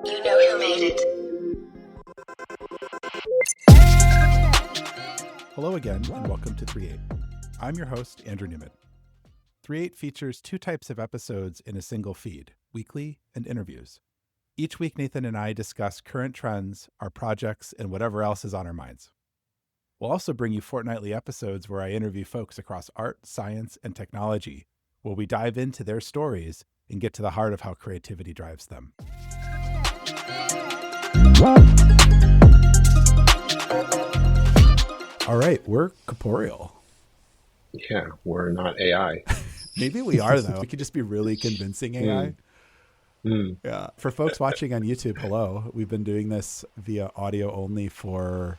You know who made it. Hello again, and welcome to 3reate. I'm your host, Andrew Newman. 3reate features two types of episodes in a single feed, weekly and interviews. Each week, Nathan and I discuss current trends, our projects, and whatever else is on our minds. We'll also bring you fortnightly episodes where I interview folks across art, science, and technology, where we dive into their stories and get to the heart of how creativity drives them. All right, we're corporeal. Yeah, we're not AI. Maybe we are, though. We could just be really convincing AI. Yeah. For folks watching on YouTube, hello. We've been doing this via audio only for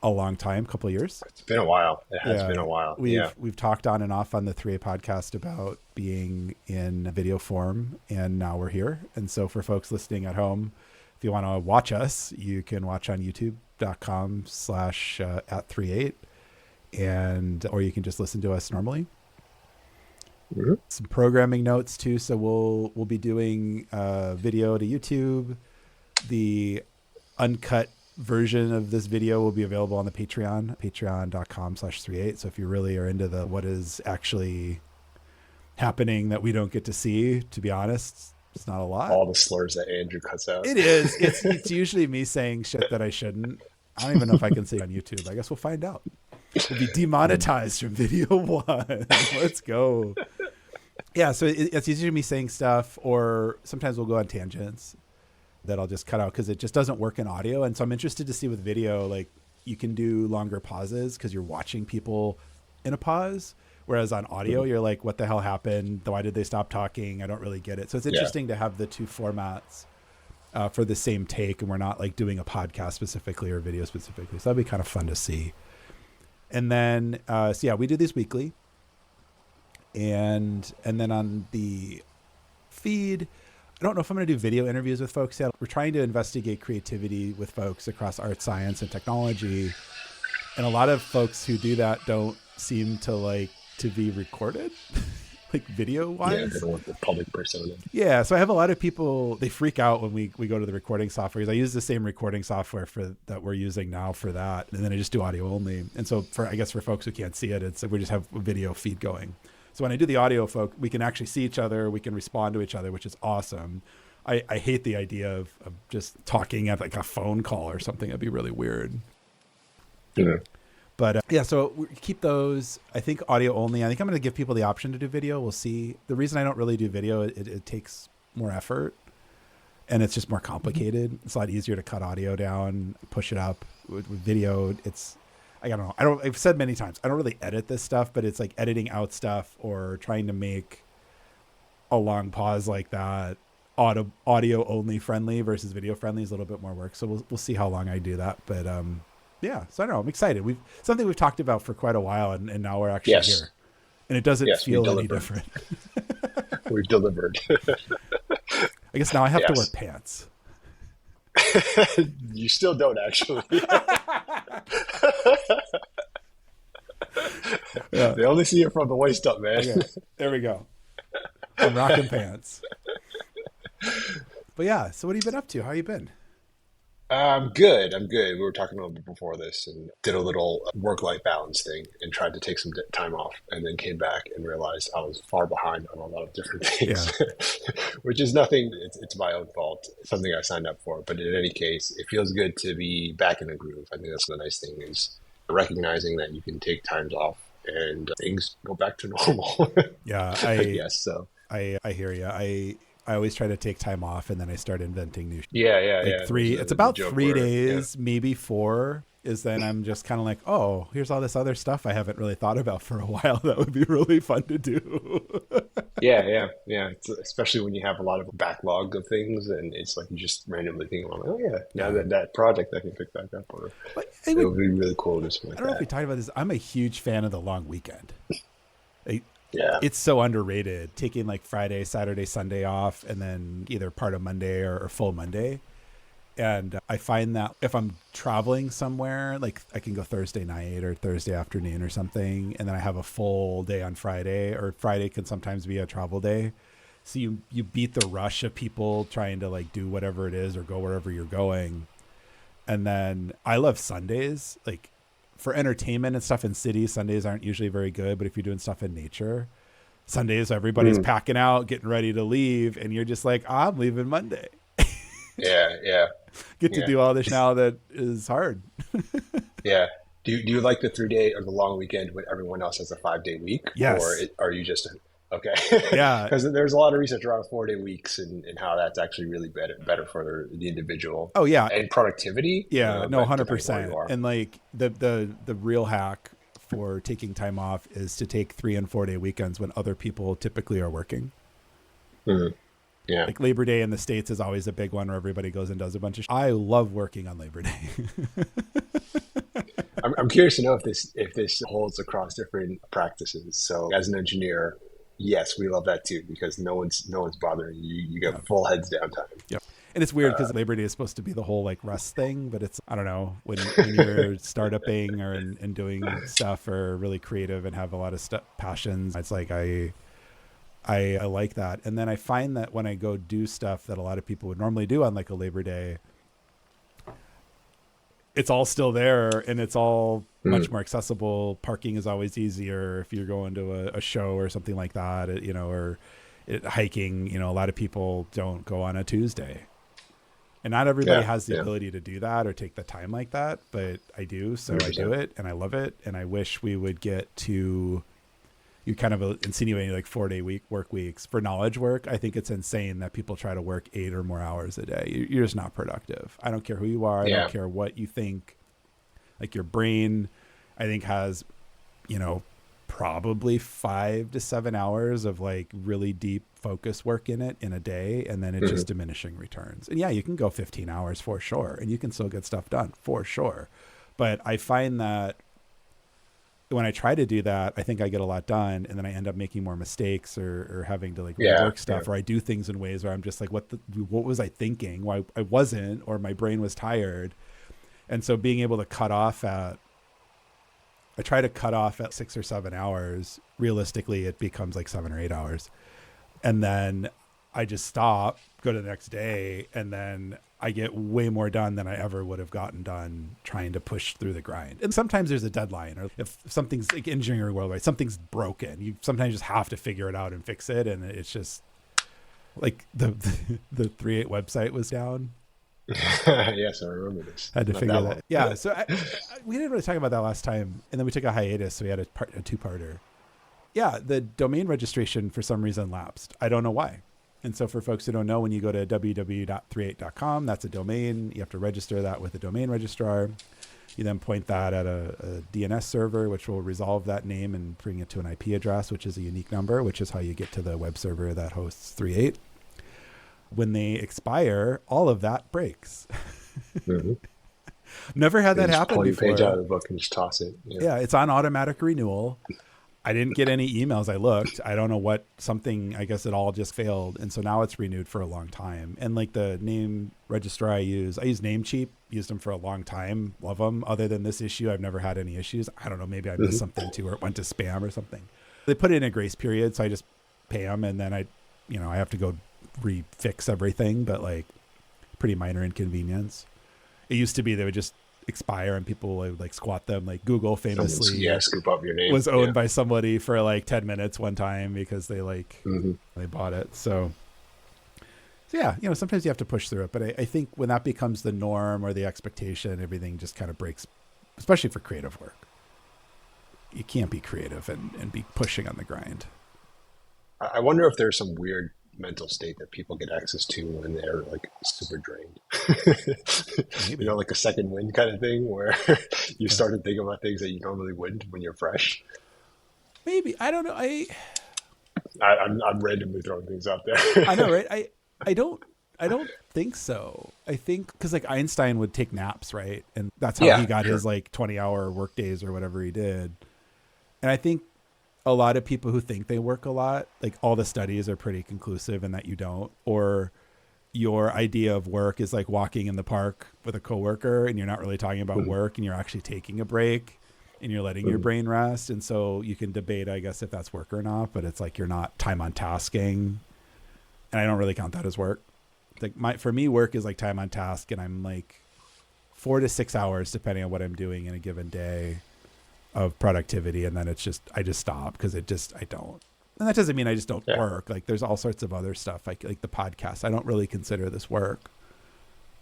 a long time, couple of years. It's been a while. It has been a while. We've talked on and off on the 3reate podcast about being in video form, and now we're here. And so for folks listening at home, if you want to watch us, you can watch on youtube.com/@3reate, or you can just listen to us normally. Mm-hmm. Some programming notes too. So we'll be doing video to YouTube. The uncut version of this video will be available on the patreon.com/3reate. So if you really are into what is actually happening that we don't get to see, to be honest, it's not a lot. All the slurs that Andrew cuts out. It is. It's usually me saying shit that I shouldn't. I don't even know if I can say it on YouTube. I guess we'll find out. We'll be demonetized from video one. Let's go. Yeah, so it's usually me saying stuff, or sometimes we'll go on tangents that I'll just cut out because it just doesn't work in audio. And so I'm interested to see with video, like you can do longer pauses because you're watching people in a pause. Whereas on audio, you're like, what the hell happened? Why did they stop talking? I don't really get it. So it's interesting to have the two formats for the same take, and we're not like doing a podcast specifically or video specifically. So that'd be kind of fun to see. And then, we do these weekly. And then on the feed, I don't know if I'm going to do video interviews with folks yet. We're trying to investigate creativity with folks across art, science, and technology. And a lot of folks who do that don't seem to like to be recorded, like video wise. Yeah, they don't want the public persona. Yeah, so I have a lot of people, they freak out when we go to the recording software. I use the same recording software that we're using now for that. And then I just do audio only. And so for folks who can't see it, it's like we just have a video feed going. So when I do the audio, we can actually see each other. We can respond to each other, which is awesome. I hate the idea of just talking at like a phone call or something. That'd be really weird. Yeah. But so we keep those, I think, audio only. I think I'm going to give people the option to do video. We'll see. The reason I don't really do video, it takes more effort and it's just more complicated. It's a lot easier to cut audio down, push it up. With video, I don't know. I've said many times, I don't really edit this stuff, but it's like editing out stuff or trying to make a long pause like that audio only friendly versus video friendly is a little bit more work. So we'll see how long I do that. But yeah, so I don't know. I'm excited. Something we've talked about for quite a while, and now we're actually here. And it doesn't feel any different. We've delivered. I guess now I have to wear pants. You still don't, actually. Yeah. They only see it from the waist up, man. Okay. There we go. I'm rocking pants. But yeah, so what have you been up to? How you been? I'm good. We were talking a little bit before this and did a little work-life balance thing and tried to take some time off, and then came back and realized I was far behind on a lot of different things, which is nothing. It's my own fault. It's something I signed up for. But in any case, it feels good to be back in the groove. I think that's the nice thing, is recognizing that you can take times off and things go back to normal. Yeah, I so. I hear you. I always try to take time off, and then I start inventing new shit. Yeah. It's about 3 days, maybe 4, is then I'm just kind of like, oh, here's all this other stuff I haven't really thought about for a while. That would be really fun to do. Yeah. It's, especially when you have a lot of backlog of things, and it's like you just randomly think, oh yeah, now that project I can pick back up, or it would be really cool to do something like that. I don't know if we talked about this. I'm a huge fan of the long weekend. Yeah, it's so underrated. Taking like Friday, Saturday, Sunday off, and then either part of Monday or full Monday. And I find that if I'm traveling somewhere, like I can go Thursday night or Thursday afternoon or something, and then I have a full day on Friday, or Friday can sometimes be a travel day. So you beat the rush of people trying to like do whatever it is or go wherever you're going. And then I love Sundays, like for entertainment and stuff in cities. Sundays aren't usually very good, but if you're doing stuff in nature, Sundays, everybody's packing out, getting ready to leave. And you're just like, I'm leaving Monday. Yeah. Get to do all this now that is hard. Yeah. Do you like the 3-day or the long weekend when everyone else has a 5-day week? Yes. Or are you just okay? Yeah. Because there's a lot of research around 4-day weeks and how that's actually really better for the individual. Oh yeah. And productivity. Yeah. No, 100%. And like the real hack for taking time off is to take 3 and 4 day weekends when other people typically are working. Mm-hmm. Yeah. Like Labor Day in the States is always a big one where everybody goes and does a bunch of I love working on Labor Day. I'm curious to know if this holds across different practices. So as an engineer, yes, we love that too, because no one's bothering you. You get full heads down time. Yep. And it's weird because Labor Day is supposed to be the whole like rest thing, but it's, I don't know, when you're startupping or and doing stuff or really creative and have a lot of passions, it's like I like that. And then I find that when I go do stuff that a lot of people would normally do on like a Labor Day, it's all still there and it's all much more accessible. Parking is always easier if you're going to a show or something like that, or hiking. A lot of people don't go on a Tuesday. And not everybody has the ability to do that or take the time like that, but I do. So 100%. I do it and I love it. And I wish we would get to, you kind of insinuating like 4-day work weeks for knowledge work. I think it's insane that people try to work 8 or more hours a day. You're just not productive. I don't care who you are. I don't care what you think. Like your brain, I think has, probably 5 to 7 hours of like really deep focus work in it in a day. And then it's just diminishing returns. And yeah, you can go 15 hours for sure. And you can still get stuff done for sure. But I find that when I try to do that, I think I get a lot done, and then I end up making more mistakes or having to like rework stuff, or I do things in ways where I'm just like, what was I thinking? Why I wasn't, or my brain was tired. And so being able to I try to cut off at 6 or 7 hours. Realistically, it becomes like 7 or 8 hours. And then I just stop, go to the next day, and then I get way more done than I ever would have gotten done trying to push through the grind. And sometimes there's a deadline, or if something's like engineering worldwide, something's broken, you sometimes just have to figure it out and fix it. And it's just like the 3reate website was down. Yes, I remember this. Had to figure that. Yeah. So we didn't really talk about that last time. And then we took a hiatus. So we had a 2-parter. Yeah. The domain registration for some reason lapsed. I don't know why. And so for folks who don't know, when you go to www.3reate.com, that's a domain. You have to register that with a domain registrar. You then point that at a DNS server, which will resolve that name and bring it to an IP address, which is a unique number, which is how you get to the web server that hosts 3reate. When they expire, all of that breaks. Never had that happen before. Pull your page out of the book and just toss it. Yeah, it's on automatic renewal. I didn't get any emails. I looked. I don't know I guess it all just failed. And so now it's renewed for a long time. And like the name registrar I use Namecheap, used them for a long time. Love them. Other than this issue, I've never had any issues. I don't know. Maybe I missed something too, or it went to spam or something. They put it in a grace period. So I just pay them, and then I have to go refix everything, but like pretty minor inconvenience. It used to be they would just expire and people would like squat them. Like Google famously scoop up your name. Was owned by somebody for like 10 minutes one time because they they bought it. So yeah, sometimes you have to push through it. But I think when that becomes the norm or the expectation, everything just kind of breaks, especially for creative work. You can't be creative and be pushing on the grind. I wonder if there's some weird mental state that people get access to when they're like super drained. Maybe. Like a second wind kind of thing where you started thinking about things that you normally wouldn't when you're fresh. Maybe. I don't know. I'm randomly throwing things out there. I know, right? I don't think so. I think because like Einstein would take naps, right? And that's how he got his like 20-hour work days or whatever he did. And I think a lot of people who think they work a lot, like all the studies are pretty conclusive in that you don't, or your idea of work is like walking in the park with a coworker and you're not really talking about work and you're actually taking a break and you're letting your brain rest. And so you can debate, I guess, if that's work or not, but it's like, you're not time on tasking. and I don't really count that as work. Like for me, work is like time on task, and I'm like 4 to 6 hours, depending on what I'm doing in a given day, of productivity. And then I just stop because I don't. And that doesn't mean I just don't work. Like there's all sorts of other stuff, like the podcast. I don't really consider this work,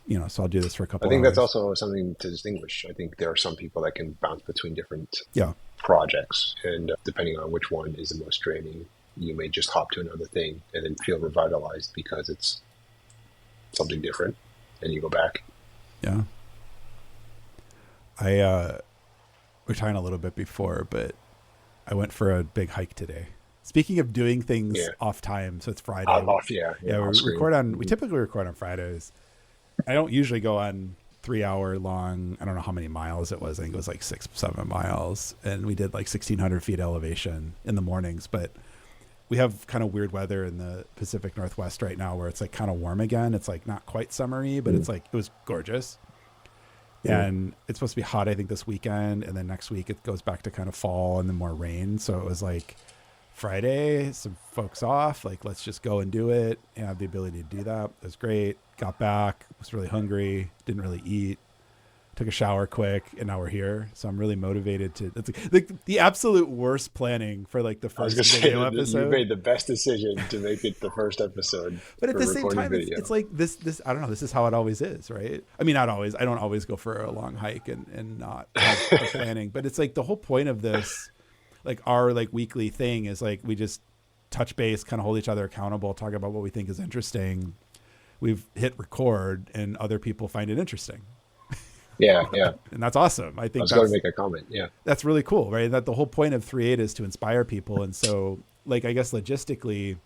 so I'll do this for a couple I think hours. that's also something to distinguish. I think there are some people that can bounce between different projects, and depending on which one is the most draining, you may just hop to another thing and then feel revitalized because it's something different, and you go back. Yeah. We were talking a little bit before, but I went for a big hike today. Speaking of doing things off time, so it's Friday. We typically record on Fridays. I don't usually go on 3 hour long. I don't know how many miles it was. I think it was like 6-7 miles, and we did like 1,600 feet elevation in the mornings. But we have kind of weird weather in the Pacific Northwest right now, where it's like kind of warm again. It's like not quite summery, but it's like it was gorgeous. And it's supposed to be hot, I think, this weekend, and then next week it goes back to kind of fall and then more rain. So it was like Friday, some folks off, like let's just go and do it. And I have the ability to do that. It was great. Got back, was really hungry, didn't really eat, took a shower quick, and now we're here. So I'm really motivated to. It's like the absolute worst planning for like the first video episode. You made the best decision to make it the first episode. But at the same time, it's like this. I don't know. This is how it always is, right? I mean, not always. I don't always go for a long hike and not have the planning. But it's like the whole point of this, like our like weekly thing is like we just touch base, kind of hold each other accountable, talk about what we think is interesting. We've hit record, and other people find it interesting. Yeah. And that's awesome. I think I was going to make a comment. Yeah. That's really cool, right? That the whole point of 3reate is to inspire people. And so, like, I guess logistically,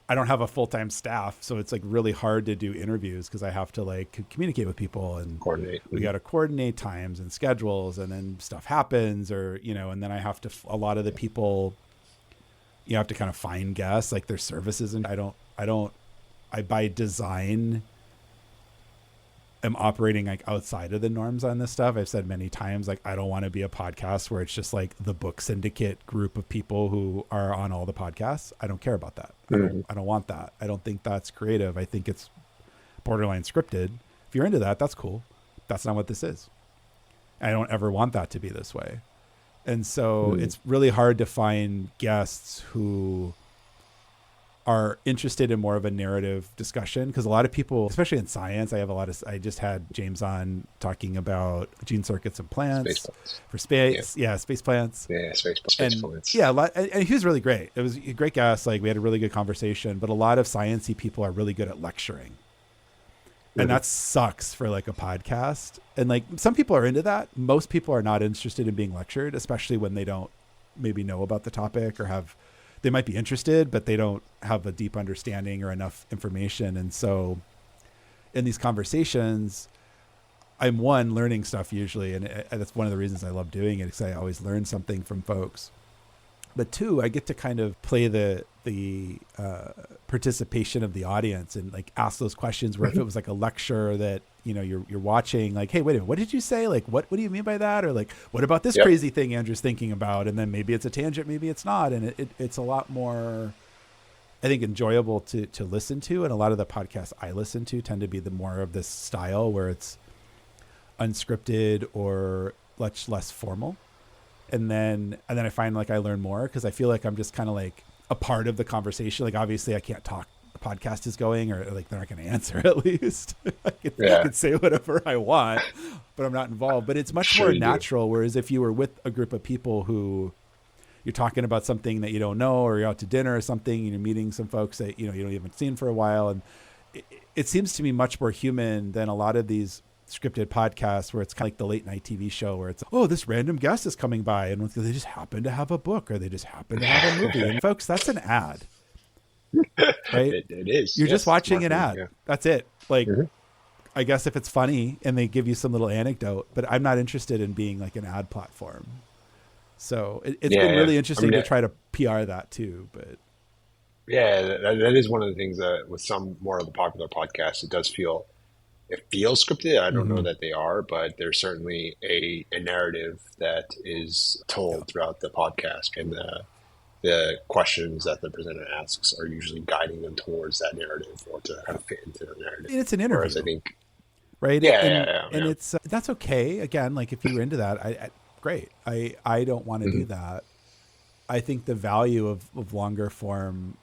I don't have a full-time staff. So it's like really hard to do interviews because I have to like communicate with people and coordinate. We got to coordinate times and schedules, and then stuff happens and then I have to, a lot of the people, you have to kind of find guests, like their services. And I by design am operating like outside of the norms on this stuff. I've said many times, like, I don't want to be a podcast where it's just like the book syndicate group of people who are on all the podcasts. I don't care about that. I don't want that. I don't think that's creative. I think it's borderline scripted. If you're into that, that's cool. That's not what this is. I don't ever want that to be this way. And so it's really hard to find guests who are interested in more of a narrative discussion, because a lot of people, especially in science, I just had James on talking about gene circuits and plants for space. Yeah, space plants. Yeah, space plants. Yeah, and he was really great. It was a great guest. Like we had a really good conversation, but a lot of sciencey people are really good at lecturing. And that sucks for like a podcast. And like some people are into that. Most people are not interested in being lectured, especially when they don't maybe know about the topic or they might be interested, but they don't have a deep understanding or enough information. And so in these conversations, I'm learning stuff usually. And that's one of the reasons I love doing it, because I always learn something from folks. But two, I get to kind of play the participation of the audience and like ask those questions where if it was like a lecture that, you're watching, like, hey, wait a minute, what did you say? Like, what do you mean by that? Or like, what about this crazy thing Andrew's thinking about? And then maybe it's a tangent, maybe it's not. And it's a lot more, I think, enjoyable to listen to. And a lot of the podcasts I listen to tend to be the more of this style where it's unscripted or much less formal. And then I find like I learn more because I feel like I'm just kind of like a part of the conversation. Like obviously I can't talk, the podcast is going, or like they're not going to answer at least. I can say whatever I want, but I'm not involved. But it's much more natural. Whereas if you were with a group of people who you're talking about something that you don't know, or you're out to dinner or something, and you're meeting some folks that you haven't seen for a while, and it seems to me much more human than a lot of these scripted podcasts where it's kind of like the late night TV show where it's, oh, this random guest is coming by and they just happen to have a book or they just happen to have a movie. And folks, that's an ad, right? It is. You're just watching an ad. Yeah. That's it. Like, I guess if it's funny and they give you some little anecdote, but I'm not interested in being like an ad platform. So it's been really interesting to try to PR that too. But yeah, that is one of the things that with some more of the popular podcasts, it feels scripted. I don't know that they are, but there's certainly a narrative that is told throughout the podcast. And the questions that the presenter asks are usually guiding them towards that narrative or to kind of fit into the narrative. And it's an interview. Whereas I think, right? And it's that's okay. Again, like if you were into that, great. I don't want to do that. I think the value of longer form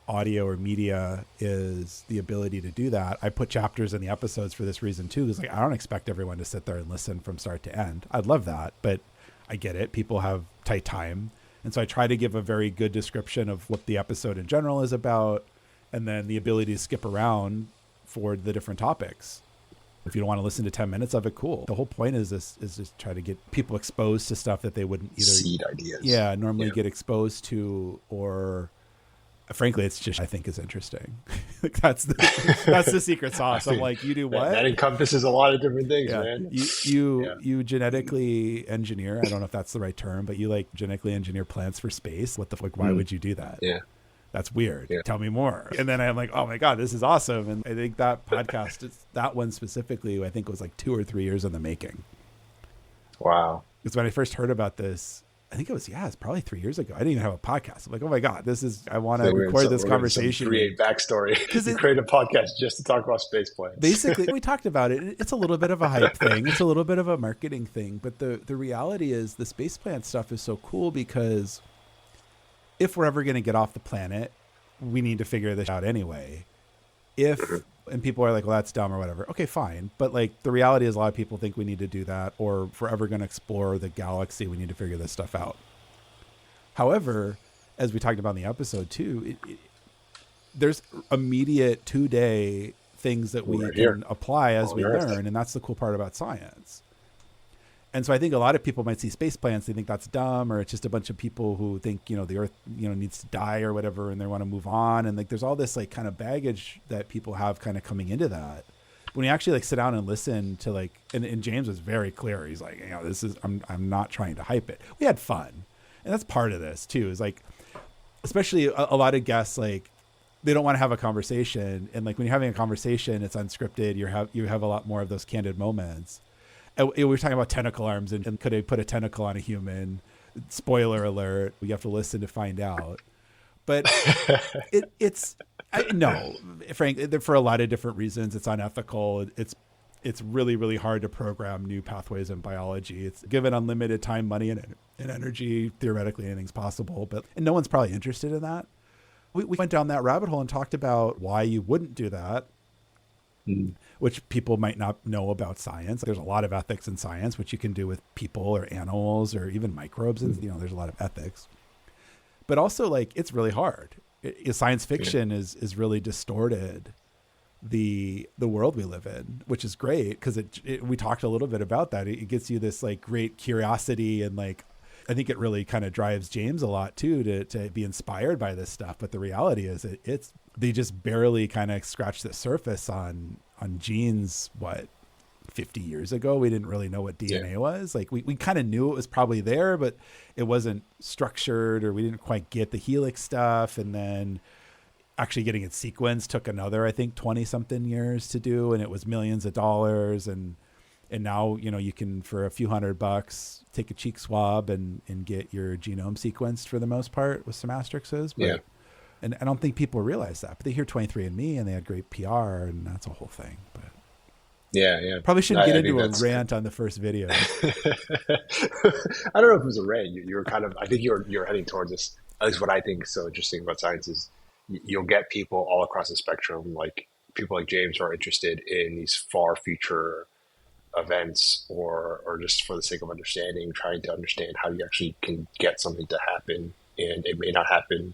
audio or media is the ability to do that. I put chapters in the episodes for this reason too, because like I don't expect everyone to sit there and listen from start to end. I'd love that, but I get it. People have tight time. And so I try to give a very good description of what the episode in general is about, and then the ability to skip around for the different topics. If you don't want to listen to 10 minutes of it, cool. The whole point is just try to get people exposed to stuff that they wouldn't either seed ideas. Yeah, normally get exposed to, or frankly, it's just I think is interesting. that's the secret sauce. I'm like, you do what? That encompasses a lot of different things, man. You genetically engineer. I don't know if that's the right term, but you like genetically engineer plants for space. What the fuck? Why would you do that? Yeah. That's weird. Yeah. Tell me more. And then I'm like, oh my God, this is awesome. And I think that podcast, that one specifically, I think was like 2 or 3 years in the making. Wow. Because when I first heard about this, I think it's probably 3 years ago. I didn't even have a podcast. I'm like, oh my God, I want to record this conversation. 3reate backstory. Because you create a podcast just to talk about space planes. Basically, we talked about it. It's a little bit of a hype thing. It's a little bit of a marketing thing. But the reality is the space plant stuff is so cool because if we're ever going to get off the planet, we need to figure this out anyway. And people are like, well, that's dumb or whatever. Okay, fine. But like the reality is a lot of people think we need to do that, or if we're ever going to explore the galaxy, we need to figure this stuff out. However, as we talked about in the episode too, there's immediate 2-day things that we can apply as we learn. And that's the cool part about science. And so I think a lot of people might see space plants, they think that's dumb, or it's just a bunch of people who think, the Earth, needs to die or whatever, and they want to move on. And like, there's all this like kind of baggage that people have kind of coming into that. When you actually like sit down and listen to like, and James was very clear. He's like, I'm not trying to hype it. We had fun. And that's part of this too, is like, especially a lot of guests, like they don't want to have a conversation. And like when you're having a conversation, it's unscripted. You have a lot more of those candid moments. We were talking about tentacle arms and could I put a tentacle on a human? Spoiler alert. You have to listen to find out. But Frank, for a lot of different reasons, it's unethical. It's really, really hard to program new pathways in biology. It's given unlimited time, money, and energy. Theoretically, anything's possible. And no one's probably interested in that. We went down that rabbit hole and talked about why you wouldn't do that. Which people might not know about science. There's a lot of ethics in science, which you can do with people or animals or even microbes. And, there's a lot of ethics. But also, like, it's really hard. Science fiction is really distorted the world we live in, which is great because we talked a little bit about that. It gets you this, like, great curiosity and, like, I think it really kind of drives James a lot, too, to be inspired by this stuff. But the reality is they just barely kind of scratched the surface on genes, 50 years ago. We didn't really know what DNA was. Like we kind of knew it was probably there, but it wasn't structured, or we didn't quite get the helix stuff. And then actually getting it sequenced took another, I think, 20 something years to do. And it was millions of dollars. And now, you can, for a few $100, take a cheek swab and get your genome sequenced for the most part with some asterisks. But, and I don't think people realize that, but they hear 23andMe and they had great PR, and that's a whole thing. But probably shouldn't get into a rant on the first video. I don't know if it was a rant. You were kind of, I think you're heading towards this. At least what I think is so interesting about science is you'll get people all across the spectrum, like people like James, who are interested in these far future events, or just for the sake of understanding, trying to understand how you actually can get something to happen, and it may not happen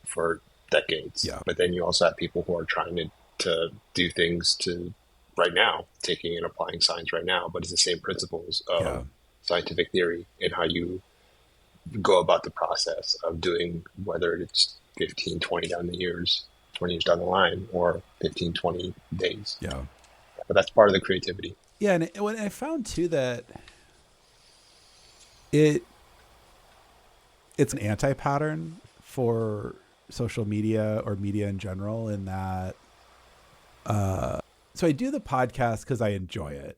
for decades. But then you also have people who are trying to do things to right now, taking and applying science right now, but it's the same principles of scientific theory and how you go about the process of doing, whether it's 15, 20 years down the line, or 15, 20 days. But that's part of the creativity. And when I found too that it's an anti-pattern for social media or media in general, in that so I do the podcast because I enjoy it,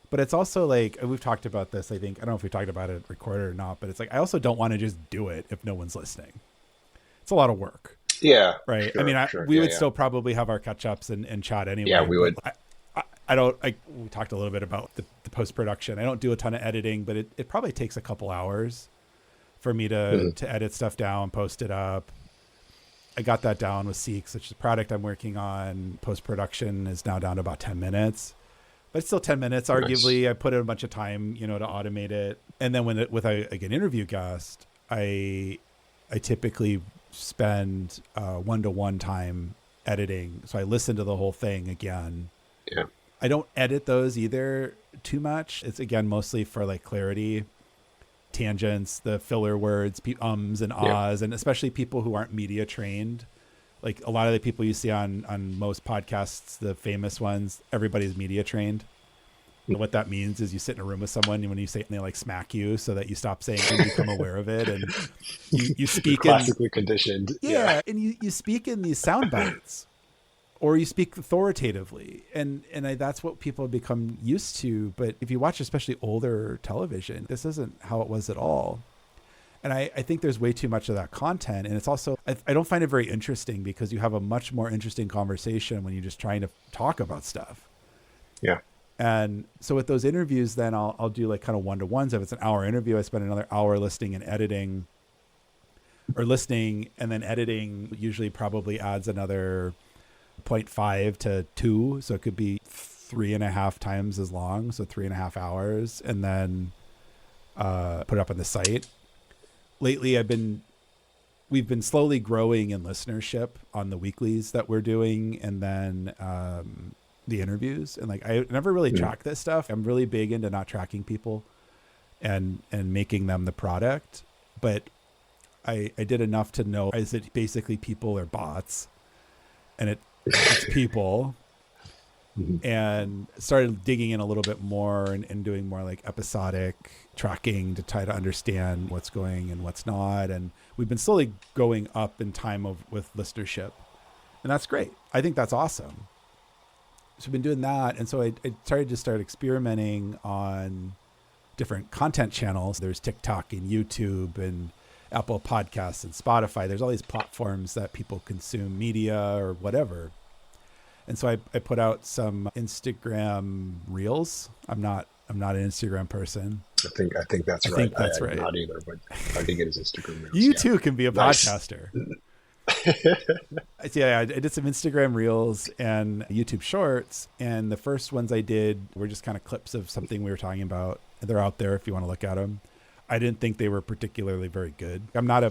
but it's also like, we've talked about this, I think, I don't know if we talked about it recorded or not, but it's like I also don't want to just do it if no one's listening. It's a lot of work. Yeah. Right. I Sure. mean, Sure. we Yeah. would Yeah. still probably have our catch ups and chat anyway. Yeah. We would. We talked a little bit about the post-production. I don't do a ton of editing, but it probably takes a couple hours for me to edit stuff down, post it up. I got that down with Seeks, which is a product I'm working on. Post-production is now down to about 10 minutes, but it's still 10 minutes. Arguably, nice. I put in a bunch of time, to automate it. And then with an interview guest, I typically spend 1-to-1 time editing. So I listen to the whole thing again. Yeah. I don't edit those either too much. It's again mostly for like clarity, tangents, the filler words, ums and ahs, and especially people who aren't media trained. Like a lot of the people you see on most podcasts, the famous ones, everybody's media trained. And what that means is you sit in a room with someone and when you say it, they like smack you so that you stop saying it and become aware of it. And you speak classically conditioned. Yeah. And you speak in these sound bites. Or you speak authoritatively, and that's what people have become used to. But if you watch especially older television, this isn't how it was at all. And I think there's way too much of that content. And it's also, I don't find it very interesting because you have a much more interesting conversation when you're just trying to talk about stuff. Yeah. And so with those interviews, then I'll do like kind of 1-to-1s. If it's an hour interview, I spend another hour listening and editing, or listening and then editing usually probably adds another 0.5 to 2, so it could be 3.5 times as long, so 3.5 hours, and then put it up on the site. Lately we've been slowly growing in listenership on the weeklies that we're doing, and then the interviews, and like I never really track this stuff. I'm really big into not tracking people and making them the product, but I did enough to know, is it basically people or bots? And it's people, and started digging in a little bit more and doing more like episodic tracking to try to understand what's going and what's not. And we've been slowly going up in time with listenership, and that's great. I think that's awesome. So I've been doing that. And so I started to start experimenting on different content channels. There's TikTok and YouTube and Apple Podcasts and Spotify. There's all these platforms that people consume media or whatever. And so I put out some Instagram reels. I'm not an Instagram person. I think that's right. I think that's right. Not either, but I think it is Instagram reels. You too can be a podcaster. Yeah, I did some Instagram reels and YouTube shorts, and the first ones I did were just kind of clips of something we were talking about. They're out there if you want to look at them. I didn't think they were particularly very good. I'm not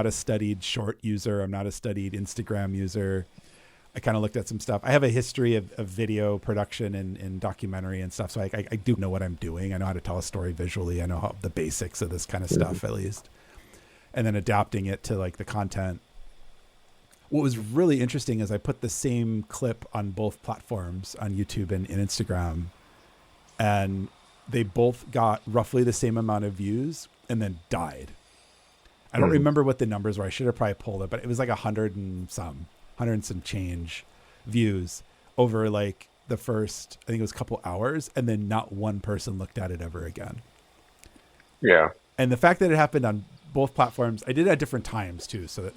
a studied short user. I'm not a studied Instagram user. I kind of looked at some stuff. I have a history of video production and documentary and stuff. So I do know what I'm doing. I know how to tell a story visually. I know the basics of this kind of stuff at least. And then adapting it to like the content. What was really interesting is I put the same clip on both platforms, on YouTube and Instagram. And they both got roughly the same amount of views and then died. I don't remember what the numbers were. I should have probably pulled it, but it was like 100 and some change views over like the first, I think it was a couple hours, and then not one person looked at it ever again. Yeah. And the fact that it happened on both platforms, I did it at different times too. So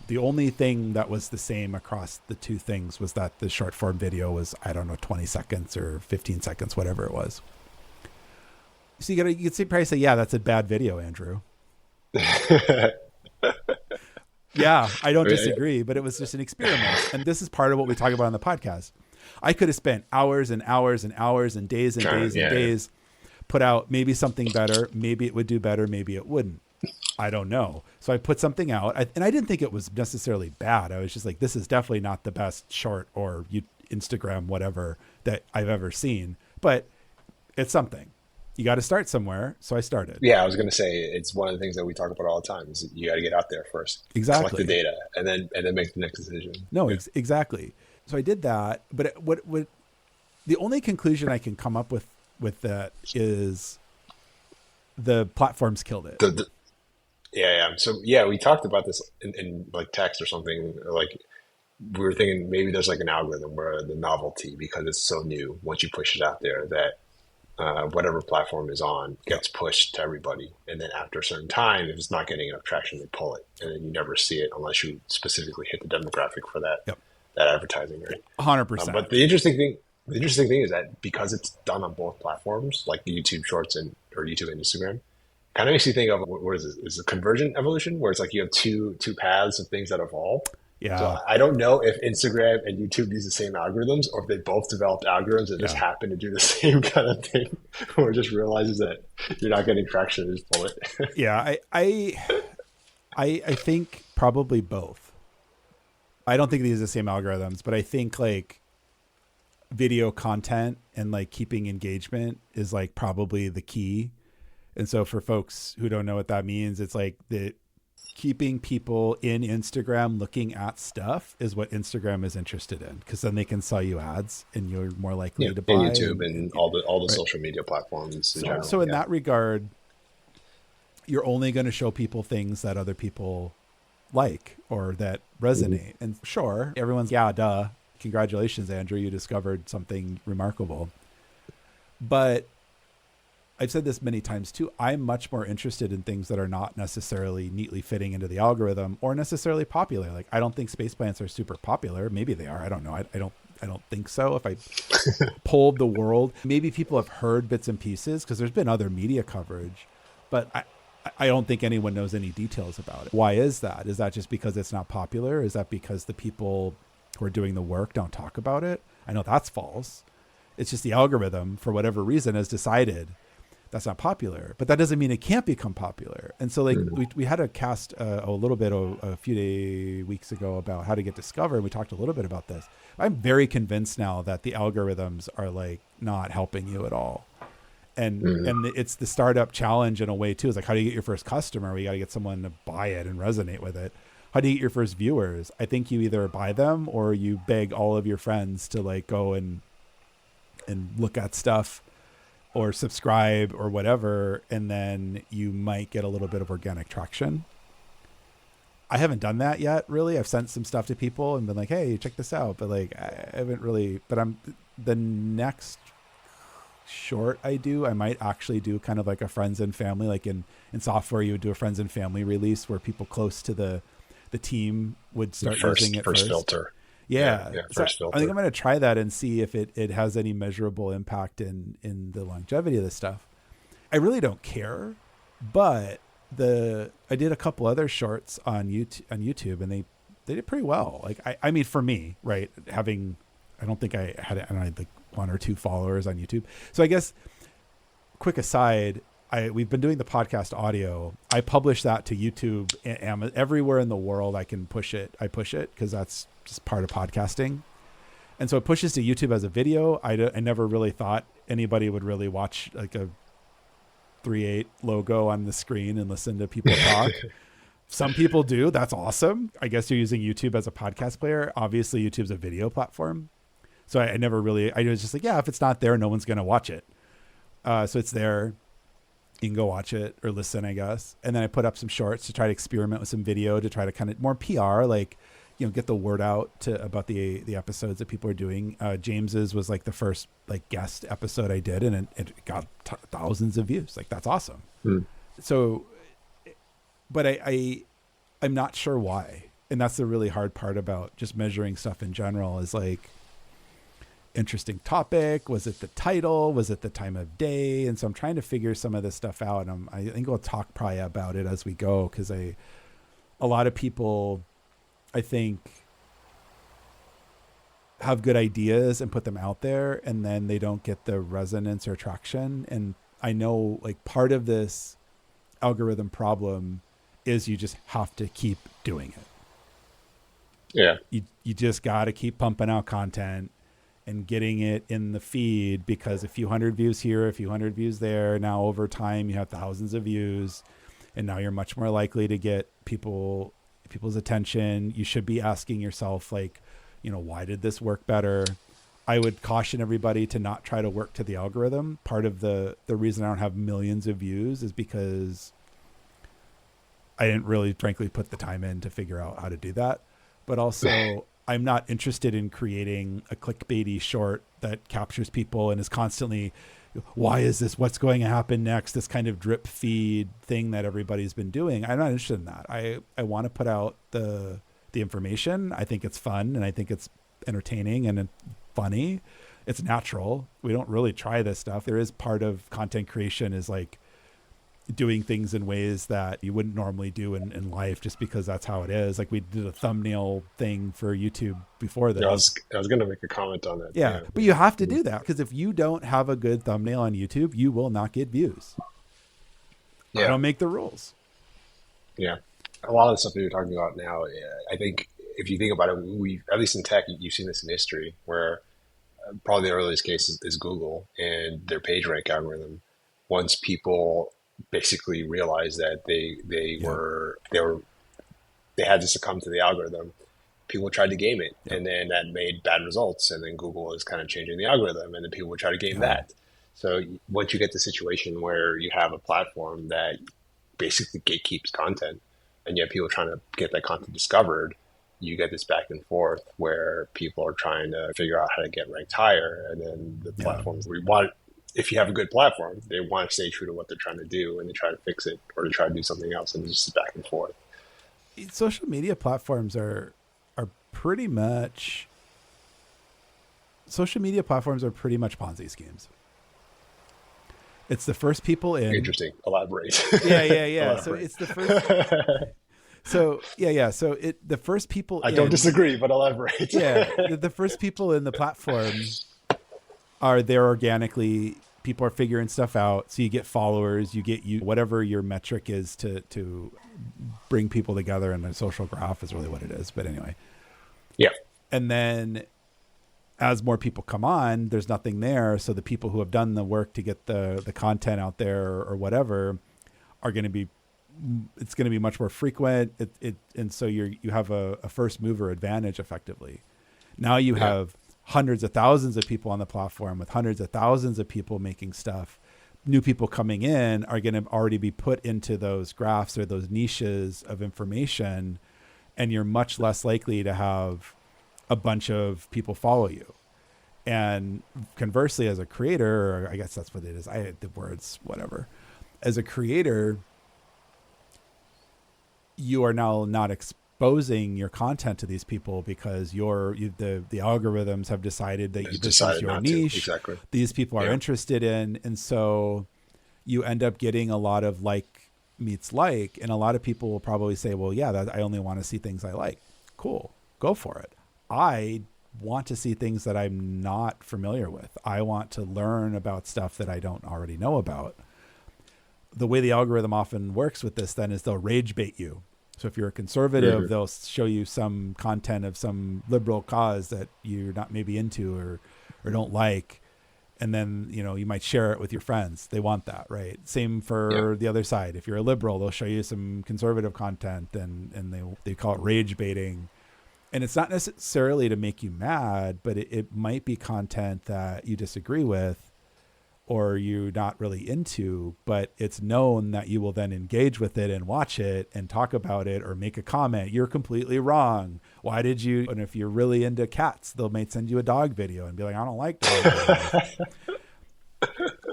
the only thing that was the same across the two things was that the short form video was, I don't know, 20 seconds or 15 seconds, whatever it was. So you could probably say, yeah, that's a bad video, Andrew. Yeah, I don't disagree, but it was just an experiment. And this is part of what we talk about on the podcast. I could have spent hours and hours and hours and days and days and days, put out maybe something better. Maybe it would do better. Maybe it wouldn't. I don't know. So I put something out, and I didn't think it was necessarily bad. I was just like, this is definitely not the best short or Instagram, whatever, that I've ever seen. But it's something. You got to start somewhere. So I started. Yeah, I was going to say, it's one of the things that we talk about all the time is you got to get out there first. Exactly. Collect the data and then make the next decision. No, exactly. So I did that. But what the only conclusion I can come up with that is the platforms killed it. Yeah. So yeah, we talked about this in like text or something. Like we were thinking maybe there's like an algorithm where the novelty, because it's so new, once you push it out there, that whatever platform is on gets pushed to everybody. And then after a certain time, if it's not getting enough traction, they pull it. And then you never see it unless you specifically hit the demographic for that, Yep. that advertising, right? 100%. But the interesting thing is that because it's done on both platforms, like YouTube Shorts or YouTube and Instagram, kind of makes you think of what is this? Is a convergent evolution where it's like you have two paths of things that evolve. Yeah. So I don't know if Instagram and YouTube use the same algorithms or if they both developed algorithms that just happen to do the same kind of thing, or just realizes that you're not getting traction and just pull it. Yeah, I think probably both. I don't think they use the same algorithms, but I think like video content and like keeping engagement is like probably the key. And so for folks who don't know what that means, it's like the keeping people in Instagram looking at stuff is what Instagram is interested in, because then they can sell you ads and you're more likely to buy. And YouTube and all the social media platforms. So in that regard, you're only going to show people things that other people like or that resonate. And sure, everyone's, duh. Congratulations, Andrew. You discovered something remarkable. But I've said this many times too. I'm much more interested in things that are not necessarily neatly fitting into the algorithm or necessarily popular. Like, I don't think space plants are super popular. Maybe they are. I don't know. I don't think so. If I polled the world, maybe people have heard bits and pieces because there's been other media coverage, but I don't think anyone knows any details about it. Why is that? Is that just because it's not popular? Is that because the people who are doing the work don't talk about it? I know that's false. It's just the algorithm, for whatever reason, has decided that's not popular, but that doesn't mean it can't become popular. And so like we had a cast a little bit a few weeks ago about how to get discovered. We talked a little bit about this. I'm very convinced now that the algorithms are like not helping you at all. And it's the startup challenge in a way too. It's like, how do you get your first customer? We got to get someone to buy it and resonate with it. How do you get your first viewers? I think you either buy them or you beg all of your friends to like go and look at stuff or subscribe or whatever, and then you might get a little bit of organic traction. I haven't done that yet, really. I've sent some stuff to people and been like, hey, check this out. But like, I haven't really, but the next short I might actually do kind of like a friends and family, like in software, you would do a friends and family release where people close to the team would start using it first. Filter. Yeah. So filter. I think I'm going to try that and see if it has any measurable impact in the longevity of this stuff. I really don't care, but I did a couple other shorts on YouTube and they did pretty well. Like, I mean, for me, right. I don't think I had like 1 or 2 followers on YouTube. So I guess quick aside, we've been doing the podcast audio. I publish that to YouTube and everywhere in the world I can push it. I push it because that's just part of podcasting. And so it pushes to YouTube as a video. I never really thought anybody would really watch like a 3reate logo on the screen and listen to people talk. Some people do. That's awesome. I guess you're using YouTube as a podcast player. Obviously, YouTube's a video platform. So I was just like, if it's not there, no one's going to watch it. So it's there. You can go watch it or listen, I guess. And then I put up some shorts to try to experiment with some video to try to kind of more PR, like, get the word out about the episodes that people are doing. James's was like the first like guest episode I did, and it got thousands of views. Like, that's awesome. So, but I'm not sure why. And that's the really hard part about just measuring stuff in general is like, interesting topic. Was it the title? Was it the time of day? And so I'm trying to figure some of this stuff out. And I think we'll talk probably about it as we go. Cause a lot of people, I think, have good ideas and put them out there and then they don't get the resonance or traction. And I know like part of this algorithm problem is you just have to keep doing it. Yeah. You just got to keep pumping out content and getting it in the feed, because a few hundred views here, a few hundred views there. Now over time you have thousands of views and now you're much more likely to get people's attention. You should be asking yourself like, why did this work better? I would caution everybody to not try to work to the algorithm. Part of the reason I don't have millions of views is because I didn't really frankly put the time in to figure out how to do that. But also I'm not interested in creating a clickbaity short that captures people and is constantly, why is this? What's going to happen next? This kind of drip feed thing that everybody's been doing. I'm not interested in that. I want to put out the information. I think it's fun and I think it's entertaining and funny. It's natural. We don't really try this stuff. There is part of content creation is like doing things in ways that you wouldn't normally do in life just because that's how it is. Like we did a thumbnail thing for YouTube before this. I was going to make a comment on that. Yeah, but you have to do that because if you don't have a good thumbnail on YouTube, you will not get views. I don't make the rules. Yeah. A lot of the stuff that you're talking about now, I think if you think about it, at least in tech, you've seen this in history where probably the earliest case is Google and their PageRank algorithm. Once people basically realized that they had to succumb to the algorithm, people tried to game it, and then that made bad results, and then Google is kind of changing the algorithm, and then people would try to game that. So once you get the situation where you have a platform that basically gatekeeps content, and yet people are trying to get that content discovered, you get this back and forth where people are trying to figure out how to get ranked higher, and then the platforms if you have a good platform, they want to stay true to what they're trying to do, and they try to fix it or to try to do something else, and it's just back and forth. Social media platforms are pretty much Ponzi schemes. It's the first people in. Interesting. Elaborate. Yeah. Elaborate. So it's the first. So the first people. I don't disagree, but elaborate. The first people in the platform are there organically. People are figuring stuff out. So you get followers, you whatever your metric is to bring people together in a social graph is really what it is. But anyway. Yeah. And then as more people come on, there's nothing there. So the people who have done the work to get the content out there or whatever are going to be, it's going to be much more frequent. And so you have a first mover advantage effectively. Now you have hundreds of thousands of people on the platform with hundreds of thousands of people making stuff. New people coming in are going to already be put into those graphs or those niches of information, and you're much less likely to have a bunch of people follow you. And conversely, as a creator, or I guess that's what it is. The words, whatever. As a creator, you are now not exposing your content to these people because the algorithms have decided that this is your niche. Exactly. These people are interested in, and so you end up getting a lot of like meets like, and a lot of people will probably say, well, yeah, I only want to see things I like. Cool. Go for it. I want to see things that I'm not familiar with. I want to learn about stuff that I don't already know about. The way the algorithm often works with this then is they'll rage bait you. So if you're a conservative, they'll show you some content of some liberal cause that you're not maybe into or don't like. And then, you might share it with your friends. They want that, right? Same for the other side. If you're a liberal, they'll show you some conservative content and they call it rage baiting. And it's not necessarily to make you mad, but it might be content that you disagree with or you're not really into, but it's known that you will then engage with it and watch it and talk about it or make a comment. You're completely wrong. Why did you? And if you're really into cats, they might send you a dog video and be like, I don't like dog videos.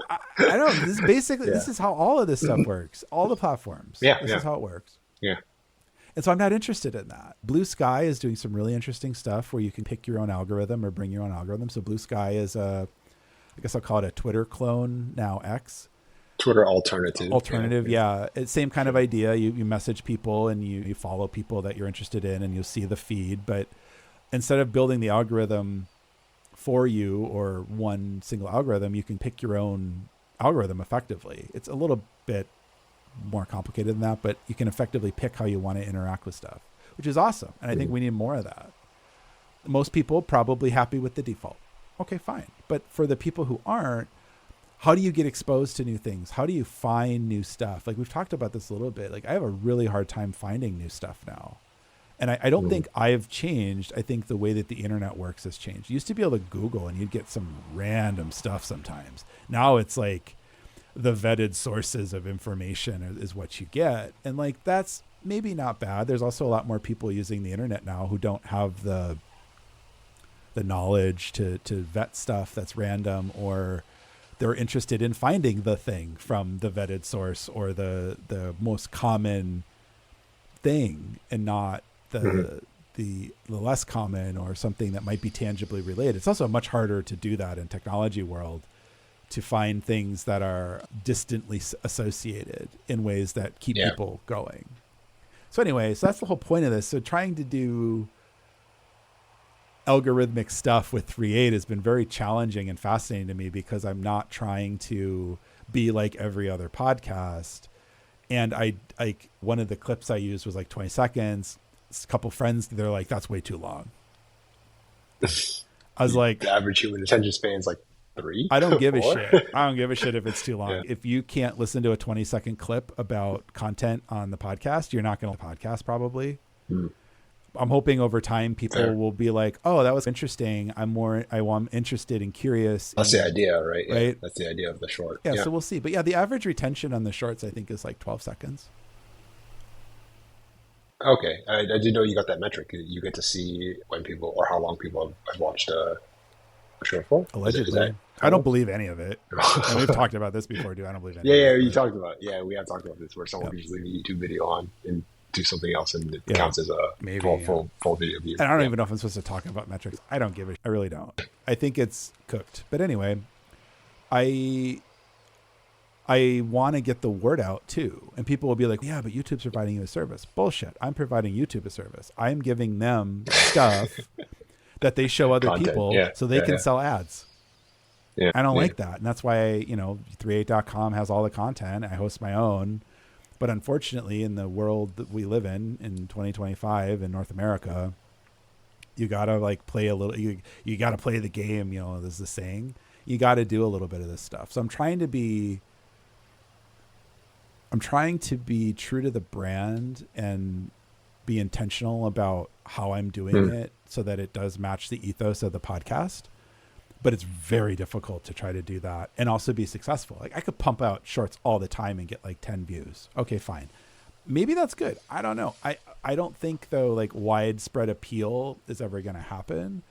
I don't. This is basically this is how all of this stuff works. All the platforms. This is how it works. Yeah. And so I'm not interested in that. Blue Sky is doing some really interesting stuff where you can pick your own algorithm or bring your own algorithm. So Blue Sky is I guess I'll call it a Twitter clone, now X. Twitter alternative. Yeah. It's same kind of idea. You message people and you follow people that you're interested in and you'll see the feed. But instead of building the algorithm for you or one single algorithm, you can pick your own algorithm effectively. It's a little bit more complicated than that, but you can effectively pick how you want to interact with stuff, which is awesome. And I think we need more of that. Most people probably happy with the default. Okay, fine. But for the people who aren't, how do you get exposed to new things? How do you find new stuff? Like we've talked about this a little bit. Like I have a really hard time finding new stuff now. And I don't think I've changed. I think the way that the internet works has changed. You used to be able to Google and you'd get some random stuff sometimes. Now it's like the vetted sources of information is what you get. And like, that's maybe not bad. There's also a lot more people using the internet now who don't have the knowledge to vet stuff that's random or they're interested in finding the thing from the vetted source or the most common thing, and not the less common or something that might be tangibly related. It's also much harder to do that in technology world, to find things that are distantly associated in ways that keep people going. So anyway, so that's the whole point of this. So trying to do algorithmic stuff with 3reate has been very challenging and fascinating to me, because I'm not trying to be like every other podcast. And I like, one of the clips I used was like 20 seconds. A couple friends, they're like, that's way too long. I was like, the average human attention span is like 3. I don't give a shit. I don't give a shit if it's too long. Yeah. If you can't listen to a 20-second clip about content on the podcast, you're not going to podcast probably. I'm hoping over time people will be like, oh, that was interesting. I'm interested and curious. That's the idea, right? Right. Yeah, that's the idea of the short. Yeah, so we'll see. But yeah, the average retention on the shorts, I think, is like 12 seconds. Okay. I didn't know you got that metric. You get to see when people, or how long people have watched a short for? Allegedly. I don't believe any of it. And we've talked about this before, too. I don't believe any of it. Yeah, you talked about it. Yeah, we have talked about this, where someone can just leave a YouTube video on and do something else, and it counts as a full video view. And I don't even know if I'm supposed to talk about metrics. I don't give a shit. I really don't. I think it's cooked. But anyway, I want to get the word out too. And people will be like, yeah, but YouTube's providing you a service. Bullshit. I'm providing YouTube a service. I'm giving them stuff that they show other people so they can sell ads. Yeah, I don't like that. And that's why, 3reate.com has all the content. I host my own. But unfortunately, in the world that we live in 2025 in North America, you got to like play a little, you got to play the game. There's the saying, you got to do a little bit of this stuff. So I'm trying to be true to the brand and be intentional about how I'm doing it so that it does match the ethos of the podcast. But it's very difficult to try to do that and also be successful. Like, I could pump out shorts all the time and get like 10 views. Okay, fine. Maybe that's good. I don't know. I don't think though, like, widespread appeal is ever going to happen,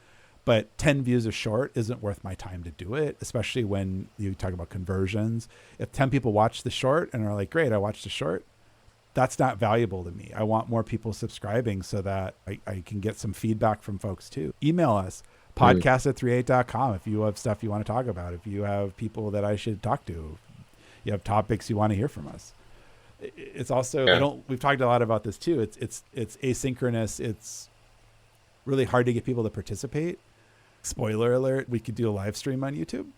but 10 views a short isn't worth my time to do it, especially when you talk about conversions. If 10 people watch the short and are like, great, I watched the short, that's not valuable to me. I want more people subscribing so that I can get some feedback from folks too. Email us. podcast@3reate.com if you have stuff you want to talk about, if you have people that I should talk to, you have topics you want to hear from us. It's also we've talked a lot about this too. It's asynchronous. It's really hard to get people to participate. Spoiler alert, we could do a live stream on YouTube.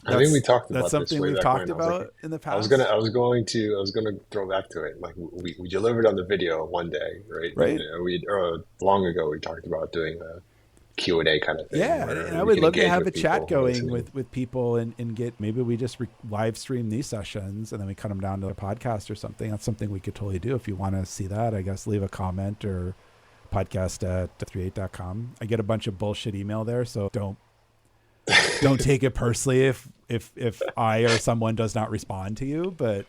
I think we talked about that's something we've talked about in the past. I was going to throw back to it. Like, we delivered on the video one day, right? Right. Long ago we talked about doing a Q&A kind of thing. Yeah, and I would love to have a chat going with people and get, maybe we just live stream these sessions and then we cut them down to a podcast or something. That's something we could totally do. If you want to see that, I guess leave a comment or podcast@3reate.com. I get a bunch of bullshit email there, so don't take it personally if I or someone does not respond to you, but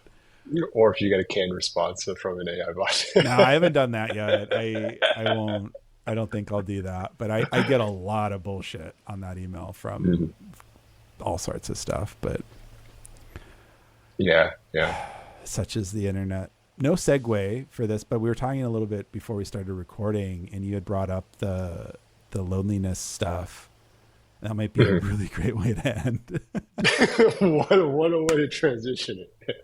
or if you get a canned response from an AI bot. No, I haven't done that yet. I won't. I don't think I'll do that, but I get a lot of bullshit on that email from all sorts of stuff, but yeah. Such is the internet. No segue for this, but we were talking a little bit before we started recording, and you had brought up the loneliness stuff. That might be a really great way to end. What a way to transition it.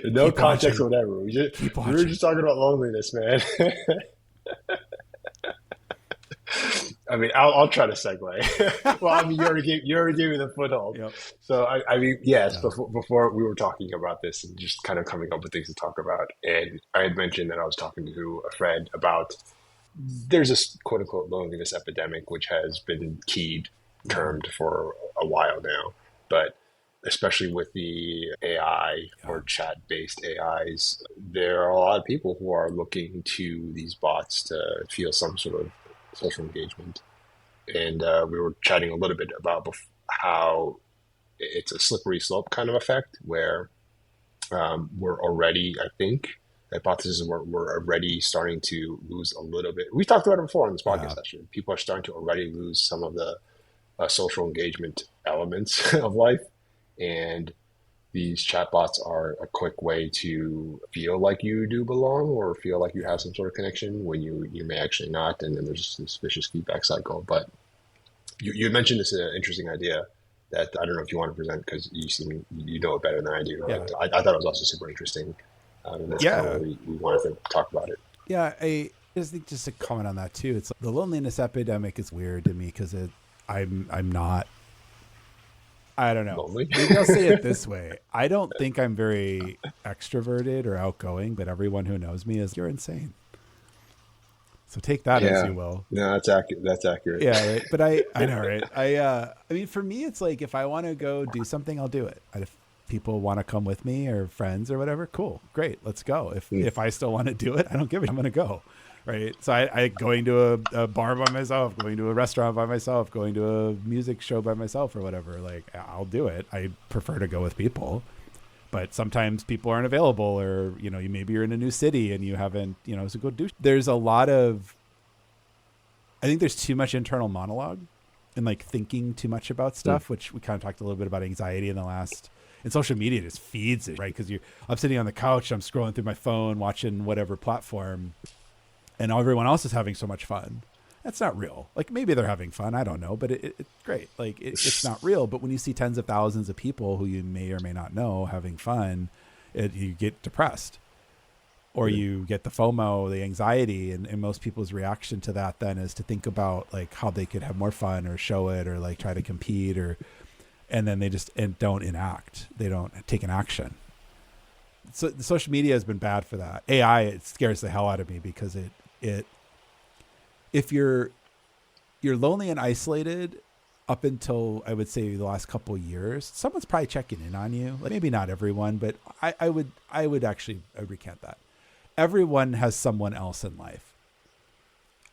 No keep context, watching. Whatever. We were just talking about loneliness, man. I mean, I'll try to segue. Well, I mean, you already gave me the foothold. Yep. So I mean, yes. Yeah. Before we were talking about this and just kind of coming up with things to talk about, and I had mentioned that I was talking to a friend about there's this quote unquote loneliness epidemic, which has been termed for a while now, but especially with the AI or chat-based AIs, there are a lot of people who are looking to these bots to feel some sort of social engagement. And we were chatting a little bit about how it's a slippery slope kind of effect where we're already, I think, hypothesis we're already starting to lose a little bit. We talked about it before on this podcast, actually. People are starting to already lose some of the social engagement elements of life. And these chatbots are a quick way to feel like you do belong or feel like you have some sort of connection when you may actually not. And then there's this vicious feedback cycle. But you mentioned this interesting idea that I don't know if you want to present because you know it better than I do. Yeah. I thought it was also super interesting. And that's kind of why we wanted to talk about it. Yeah, I just think just to comment on that too. It's like the loneliness epidemic is weird to me because I'm not. I don't know. Lonely? Maybe I'll say it this way. I don't think I'm very extroverted or outgoing, but everyone who knows me is, you're insane. So take that as you will. No, that's accurate. That's accurate. Yeah, right. But I know, right? I mean, for me, it's like if I want to go do something, I'll do it. If people want to come with me or friends or whatever, cool, great, let's go. If I still want to do it, I don't give a shit. I'm going to go. Right. So I going to a bar by myself, going to a restaurant by myself, going to a music show by myself or whatever. Like, I'll do it. I prefer to go with people, but sometimes people aren't available or, maybe you're in a new city and you haven't, so go do. There's a lot of, I think there's too much internal monologue and like thinking too much about stuff, which we kind of talked a little bit about anxiety and social media just feeds it, right? Because I'm sitting on the couch, I'm scrolling through my phone, watching whatever platform, and everyone else is having so much fun. That's not real. Like maybe they're having fun. I don't know, but it's great. Like it's not real. But when you see tens of thousands of people who you may or may not know having fun, you get depressed or you get the FOMO, the anxiety. And most people's reaction to that then is to think about like how they could have more fun or show it or like try to compete and then they just don't enact. They don't take an action. So the social media has been bad for that. AI, it scares the hell out of me because if you're lonely and isolated up until I would say the last couple of years, someone's probably checking in on you. Like maybe not everyone, but I would actually recant that. Everyone has someone else in life.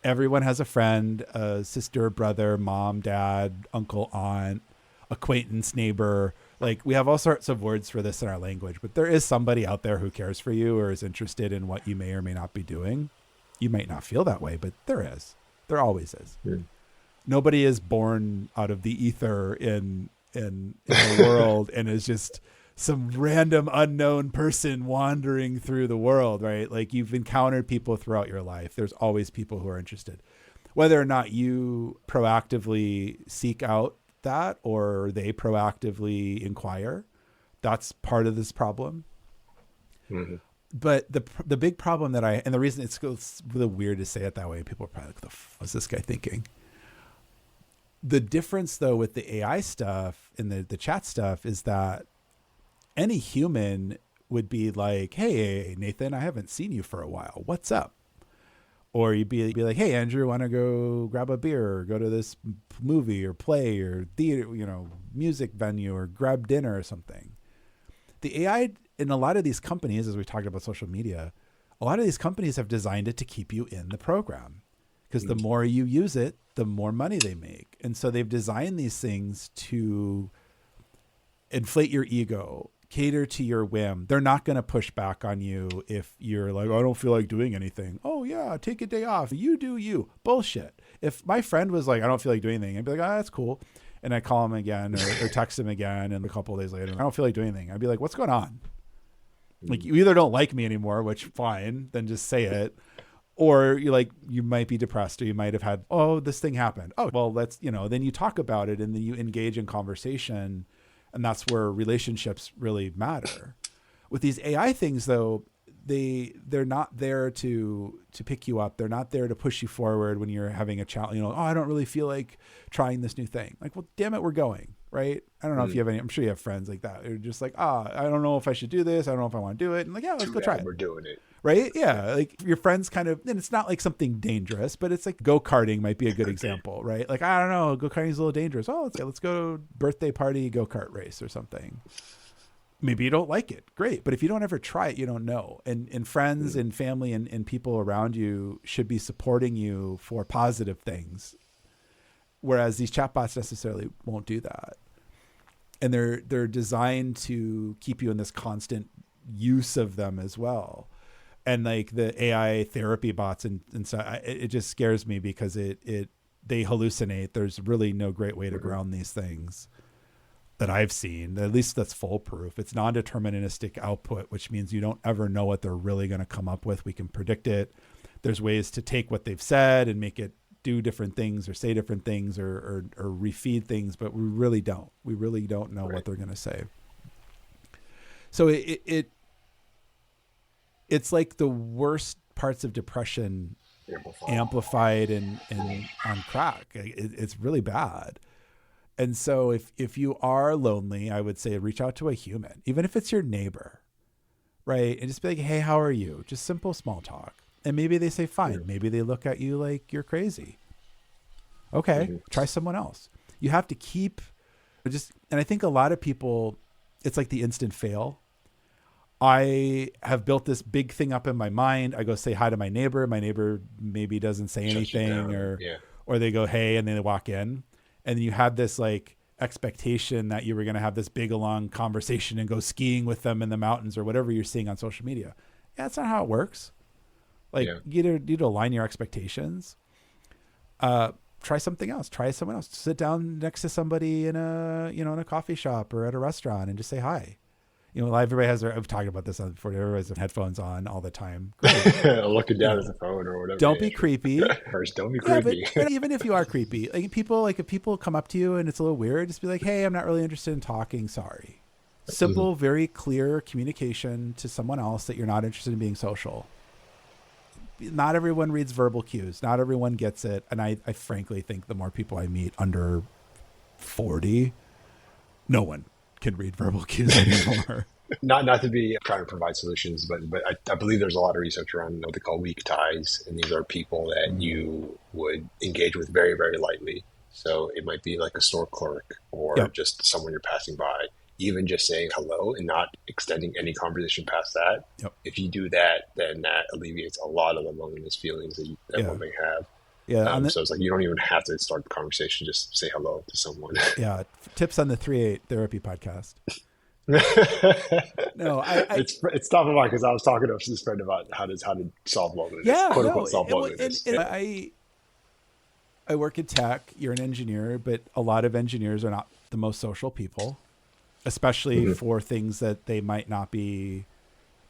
Everyone has a friend, a sister, brother, mom, dad, uncle, aunt, acquaintance, neighbor. Like we have all sorts of words for this in our language, but there is somebody out there who cares for you or is interested in what you may or may not be doing. You might not feel that way, but there is. There always is. Yeah. Nobody is born out of the ether in the world and is just some random unknown person wandering through the world, right? Like you've encountered people throughout your life. There's always people who are interested. Whether or not you proactively seek out that or they proactively inquire, that's part of this problem. Mm-hmm. But the big problem and the reason it's really weird to say it that way, people are probably like, what the f was this guy thinking? The difference though with the AI stuff and the chat stuff is that any human would be like, hey, Nathan, I haven't seen you for a while. What's up? Or you'd be like, hey, Andrew, want to go grab a beer or go to this movie or play or theater, music venue or grab dinner or something. The AI in a lot of these companies, as we talked about social media, a lot of these companies have designed it to keep you in the program because the more you use it, the more money they make. And so they've designed these things to inflate your ego, cater to your whim. They're not going to push back on you if you're like, I don't feel like doing anything. Oh yeah, take a day off. You do you. Bullshit. If my friend was like, I don't feel like doing anything, I'd be like, that's cool. And I call him again or text him again. And a couple of days later, I don't feel like doing anything. I'd be like, what's going on? Like you either don't like me anymore, which fine, then just say it. Or you might be depressed or you might have had, this thing happened. Oh, well, then you talk about it and then you engage in conversation. And that's where relationships really matter. With these AI things, though, they're not there to pick you up. They're not there to push you forward when you're having a challenge. I don't really feel like trying this new thing. Like, well, damn it, we're going, right? I don't know if you have any. I'm sure you have friends like that. They're just like, I don't know if I should do this. I don't know if I want to do it. And like, yeah, let's go try it. We're doing it. Right? Yeah. Like your friends kind of, and it's not like something dangerous, but it's like go-karting might be a good example, right? Like, I don't know, go-karting is a little dangerous. Oh, let's go birthday party go-kart race or something. Maybe you don't like it. Great. But if you don't ever try it, you don't know. And friends and family and people around you should be supporting you for positive things. Whereas these chatbots necessarily won't do that. And they're designed to keep you in this constant use of them as well. and like the AI therapy bots and so it just scares me because they hallucinate. There's really no great way to ground these things that I've seen. At least that's foolproof. It's non-deterministic output, which means you don't ever know what they're really going to come up with. We can predict it. There's ways to take what they've said and make it do different things or say different things or refeed things, but we really don't. We really don't know what they're going to say. So it's like the worst parts of depression amplified and on crack. It's really bad. And so if you are lonely, I would say reach out to a human, even if it's your neighbor, right? And just be like, hey, how are you? Just simple small talk. And maybe they say, fine. Maybe they look at you like you're crazy. Okay, try someone else. You have to keep and I think a lot of people, it's like the instant fail. I have built this big thing up in my mind. I go say hi to my neighbor. My neighbor maybe doesn't say anything or they go, hey, and then they walk in. And then you had this like expectation that you were going to have this big, long conversation and go skiing with them in the mountains or whatever you're seeing on social media. Yeah, that's not how it works. Like you need to align your expectations. Try something else. Try someone else. Sit down next to somebody in a coffee shop or at a restaurant and just say hi. Everybody has I've talked about this before. Everybody has their headphones on all the time. Looking down at the phone or whatever. Don't be creepy. First, don't be creepy. But even if you are creepy, if people come up to you and it's a little weird, just be like, hey, I'm not really interested in talking. Sorry. Simple, very clear communication to someone else that you're not interested in being social. Not everyone reads verbal cues. Not everyone gets it. And I frankly think the more people I meet under 40, no one can read verbal cues anymore. Not to be trying to provide solutions, but I believe there's a lot of research around what they call weak ties. And these are people that you would engage with very, very lightly. So it might be like a store clerk or just someone you're passing by. Even just saying hello and not extending any conversation past that. Yep. If you do that, then that alleviates a lot of the loneliness feelings that one may have. Yeah. So it's like you don't even have to start the conversation. Just say hello to someone. Yeah. Tips on the 3reate therapy podcast. No, it's top of mind because I was talking to this friend about how to solve loneliness. Yeah, quote unquote solve loneliness. I work in tech. You're an engineer, but a lot of engineers are not the most social people. Especially for things that they might not be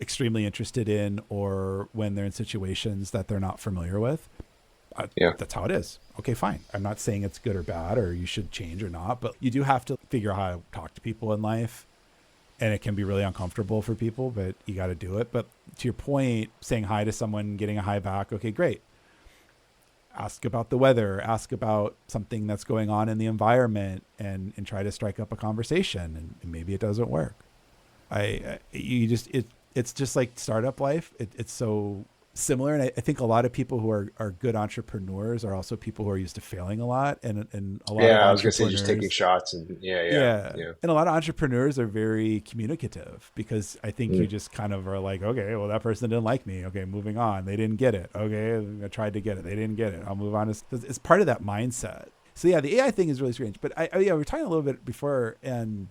extremely interested in or when they're in situations that they're not familiar with. That's how it is. Okay, fine. I'm not saying it's good or bad or you should change or not, but you do have to figure out how to talk to people in life. And it can be really uncomfortable for people, but you got to do it. But to your point, saying hi to someone, getting a hi back, okay, great. Ask about the weather, ask about something that's going on in the environment and try to strike up a conversation and maybe it doesn't work. It's just like startup life. It's so similar. And I think a lot of people who are good entrepreneurs are also people who are used to failing a lot and a lot of I was going to say just taking shots and and a lot of entrepreneurs are very communicative because I think you just kind of are like, okay, well that person didn't like me. Okay, moving on. They didn't get it. Okay, I tried to get it. They didn't get it. I'll move on. It's part of that mindset. So yeah, the AI thing is really strange. But we were talking a little bit before, and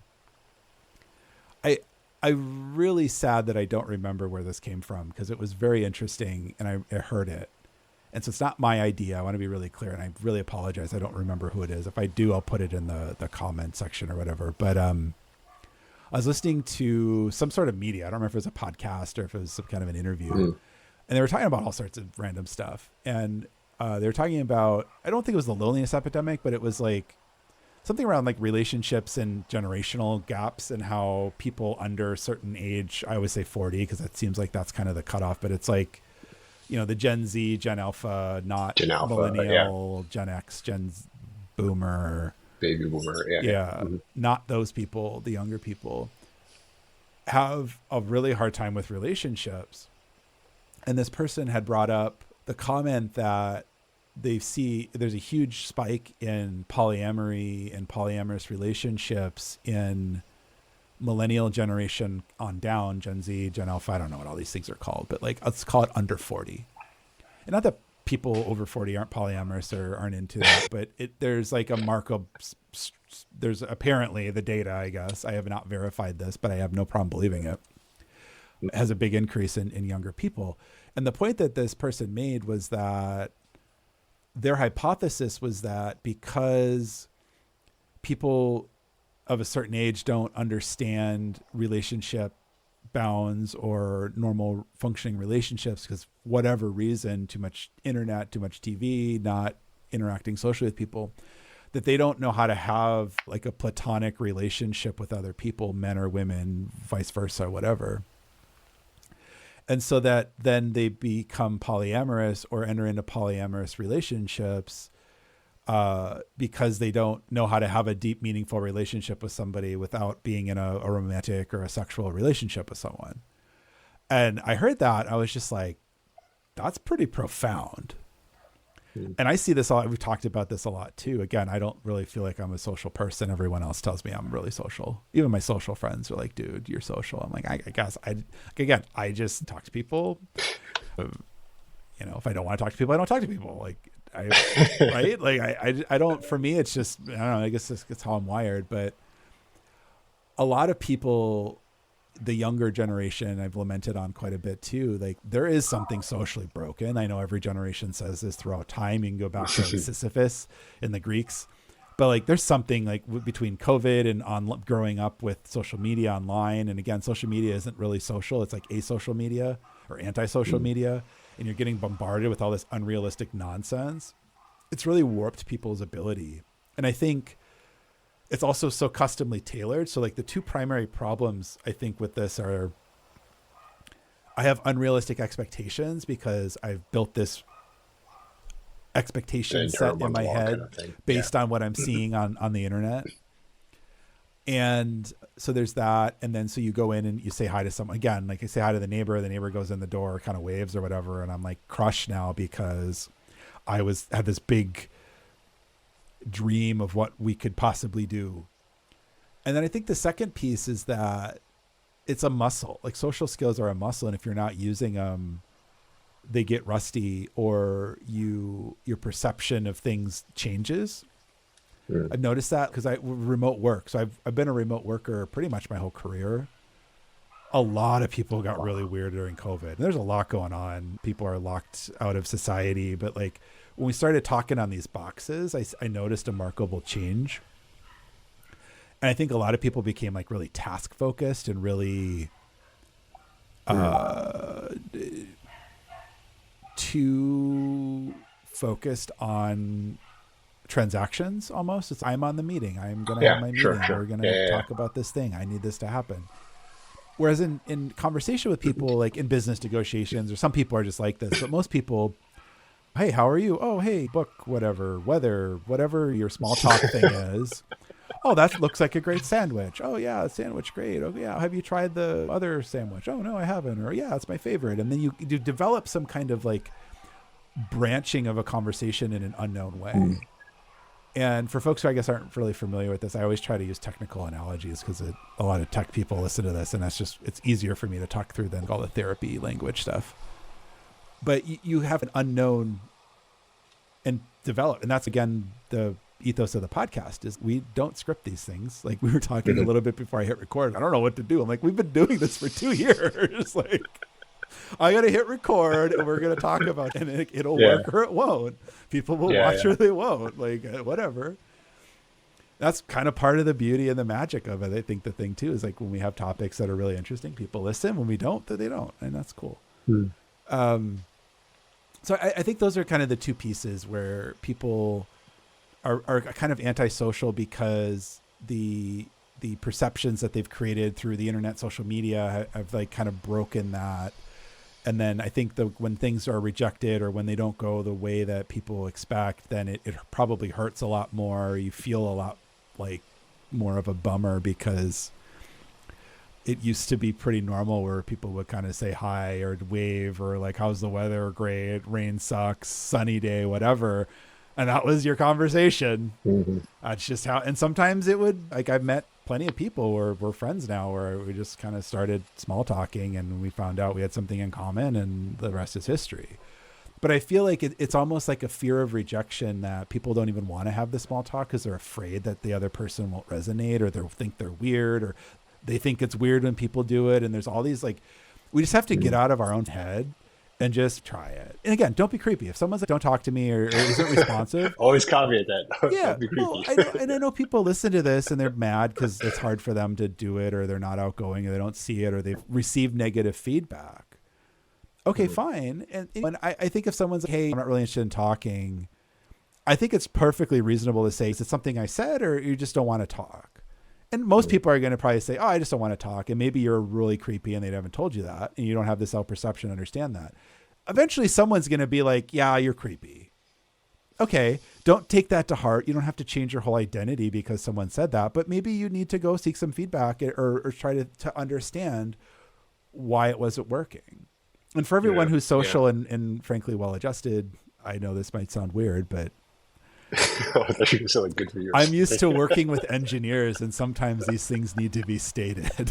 I'm really sad that I don't remember where this came from because it was very interesting and I heard it. And so it's not my idea. I want to be really clear and I really apologize. I don't remember who it is. If I do, I'll put it in the comment section or whatever. But I was listening to some sort of media. I don't remember if it was a podcast or if it was some kind of an interview. And they were talking about all sorts of random stuff. And they were talking about, I don't think it was the loneliness epidemic, but it was like something around like relationships and generational gaps and how people under a certain age, I always say 40 because that seems like that's kind of the cutoff, but it's like, the Gen Z, Gen Alpha, not Gen Alpha, Millennial, Gen X, Gen Boomer. Baby Boomer, not those people, the younger people have a really hard time with relationships. And this person had brought up the comment that they see there's a huge spike in polyamory and polyamorous relationships in millennial generation on down, Gen Z, Gen Alpha. I don't know what all these things are called, but like, let's call it under 40. And not that people over 40 aren't polyamorous or aren't into that, but there's like a markup. There's apparently the data, I guess. I have not verified this, but I have no problem believing it. has a big increase in younger people. And the point that this person made was that their hypothesis was that because people of a certain age don't understand relationship bounds or normal functioning relationships because whatever reason, too much internet, too much TV, not interacting socially with people, that they don't know how to have like a platonic relationship with other people, men or women, vice versa, whatever. And so that then they become polyamorous or enter into polyamorous relationships because they don't know how to have a deep, meaningful relationship with somebody without being in a romantic or a sexual relationship with someone. And I heard that. I was just like, that's pretty profound. And I see this all, we've talked about this a lot too. Again, I don't really feel like I'm a social person. Everyone else tells me I'm really social. Even my social friends are like, dude, you're social. I'm like, I guess I just talk to people. If I don't want to talk to people, I don't talk to people. Like right. Like I don't, for me, it's just, I don't know, I guess it's how I'm wired, but a lot of people, the younger generation, I've lamented on quite a bit too. Like there is something socially broken. I know every generation says this throughout time. You can go back to like Sisyphus in the Greeks, but like there's something like between COVID and on growing up with social media online. And again, social media isn't really social. It's like asocial media or antisocial media. And you're getting bombarded with all this unrealistic nonsense. It's really warped people's ability. And I think it's also so customly tailored. So like the two primary problems I think with this are I have unrealistic expectations because I've built this expectation set in my head kind of based on what I'm seeing on the internet. And so there's that. And then so you go in and you say hi to someone again, like I say hi to the neighbor goes in the door, kind of waves or whatever. And I'm like crushed now because I had this big dream of what we could possibly do. And then I think the second piece is that it's a muscle. Like social skills are a muscle. And if you're not using them, they get rusty or your perception of things changes. I've noticed that because remote work. So I've been a remote worker pretty much my whole career. A lot of people got really weird during COVID. And there's a lot going on. People are locked out of society. But like when we started talking on these boxes, I noticed a remarkable change. And I think a lot of people became like really task focused and really too focused on transactions almost. It's I'm on the meeting. I'm going to have my meeting. Sure. We're going to talk about this thing. I need this to happen. Whereas in conversation with people, like in business negotiations, or some people are just like this, but most people, hey, how are you? Oh, hey, book, whatever, weather, whatever your small talk thing is. Oh, that looks like a great sandwich. Oh yeah, sandwich, great. Oh yeah, have you tried the other sandwich? Oh no, I haven't. Or yeah, it's my favorite. And then you develop some kind of like branching of a conversation in an unknown way. And for folks who I guess aren't really familiar with this, I always try to use technical analogies because a lot of tech people listen to this, and it's easier for me to talk through than all the therapy language stuff. But you have an unknown and develop, and that's again the ethos of the podcast is we don't script these things. Like we were talking a little bit before I hit record. I don't know what to do. I'm like, we've been doing this for 2 years. Like I got to hit record and we're going to talk about it, and it'll work or it won't. People will watch or they won't, like whatever. That's kind of part of the beauty and the magic of it. I think the thing too is like when we have topics that are really interesting, people listen. When we don't, then they don't. And that's cool. So I think those are kind of the two pieces where people are kind of antisocial because the perceptions that they've created through the internet, social media have like kind of broken that. And then I think when things are rejected or when they don't go the way that people expect, then it probably hurts a lot more. You feel a lot like more of a bummer because it used to be pretty normal where people would kind of say hi or wave or like, how's the weather? Great. Rain sucks. Sunny day, whatever. And that was your conversation. That's just how, and sometimes it would, like I've met plenty of people where we're friends now where we just kind of started small talking and we found out we had something in common and the rest is history. But I feel like it's almost like a fear of rejection that people don't even want to have the small talk because they're afraid that the other person won't resonate or they'll think they're weird or they think it's weird when people do it. And there's all these like We just have to get out of our own head and just try it. And again, don't be creepy. If someone's like, don't talk to me or isn't responsive. Always caveat that. Yeah. Don't be creepy. Well, I know people listen to this and they're mad because it's hard for them to do it, or they're not outgoing, or they don't see it, or they've received negative feedback. Okay, fine. And I think if someone's like, hey, I'm not really interested in talking, I think it's perfectly reasonable to say, is it something I said, or you just don't want to talk? And most people are going to probably say, oh, I just don't want to talk. And maybe you're really creepy and they haven't told you that, and you don't have the self-perception to understand that. Eventually someone's going to be like, yeah, you're creepy. Okay, don't take that to heart. You don't have to change your whole identity because someone said that, but maybe you need to go seek some feedback or try to understand why it wasn't working. And for everyone who's social and frankly well-adjusted, I know this might sound weird, but good for yours. I'm used to working with engineers, and sometimes these things need to be stated.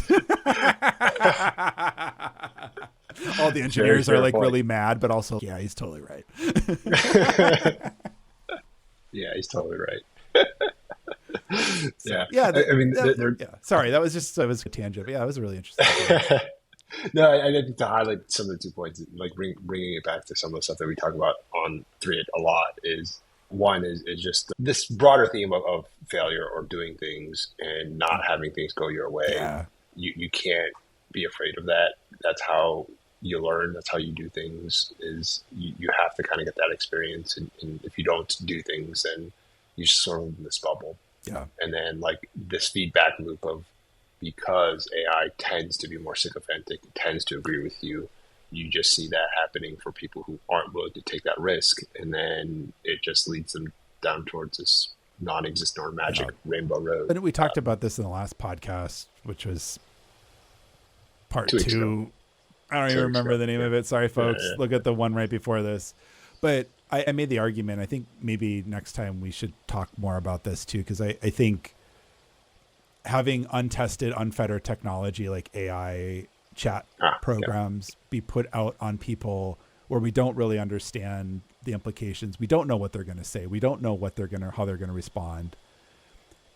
All the engineers are like really mad, but also, yeah, he's totally right. Yeah, he's totally right. Yeah. I mean, sorry, that was a tangent. But yeah, it was really interesting. No, I think to highlight some of the 2 points, like bringing it back to some of the stuff that we talk about on 3reate a lot is, one is just this broader theme of failure or doing things and not having things go your way. Yeah. You can't be afraid of that. That's how you learn. That's how you do things, is you have to kind of get that experience. And if you don't do things, then you're sort of in this bubble. Yeah. And then like this feedback loop of, because AI tends to be more sycophantic, tends to agree with you, you just see that happening for people who aren't willing to take that risk. And then it just leads them down towards this non-existent or magic rainbow road. And we talked about this in the last podcast, which was part 2. I don't even remember the name of it. Sorry, folks. Yeah. Look at the one right before this. But I made the argument. I think maybe next time we should talk more about this too, because I think having untested, unfettered technology like AI chat programs be put out on people where we don't really understand the implications. We don't know what they're going to say. We don't know how they're going to respond,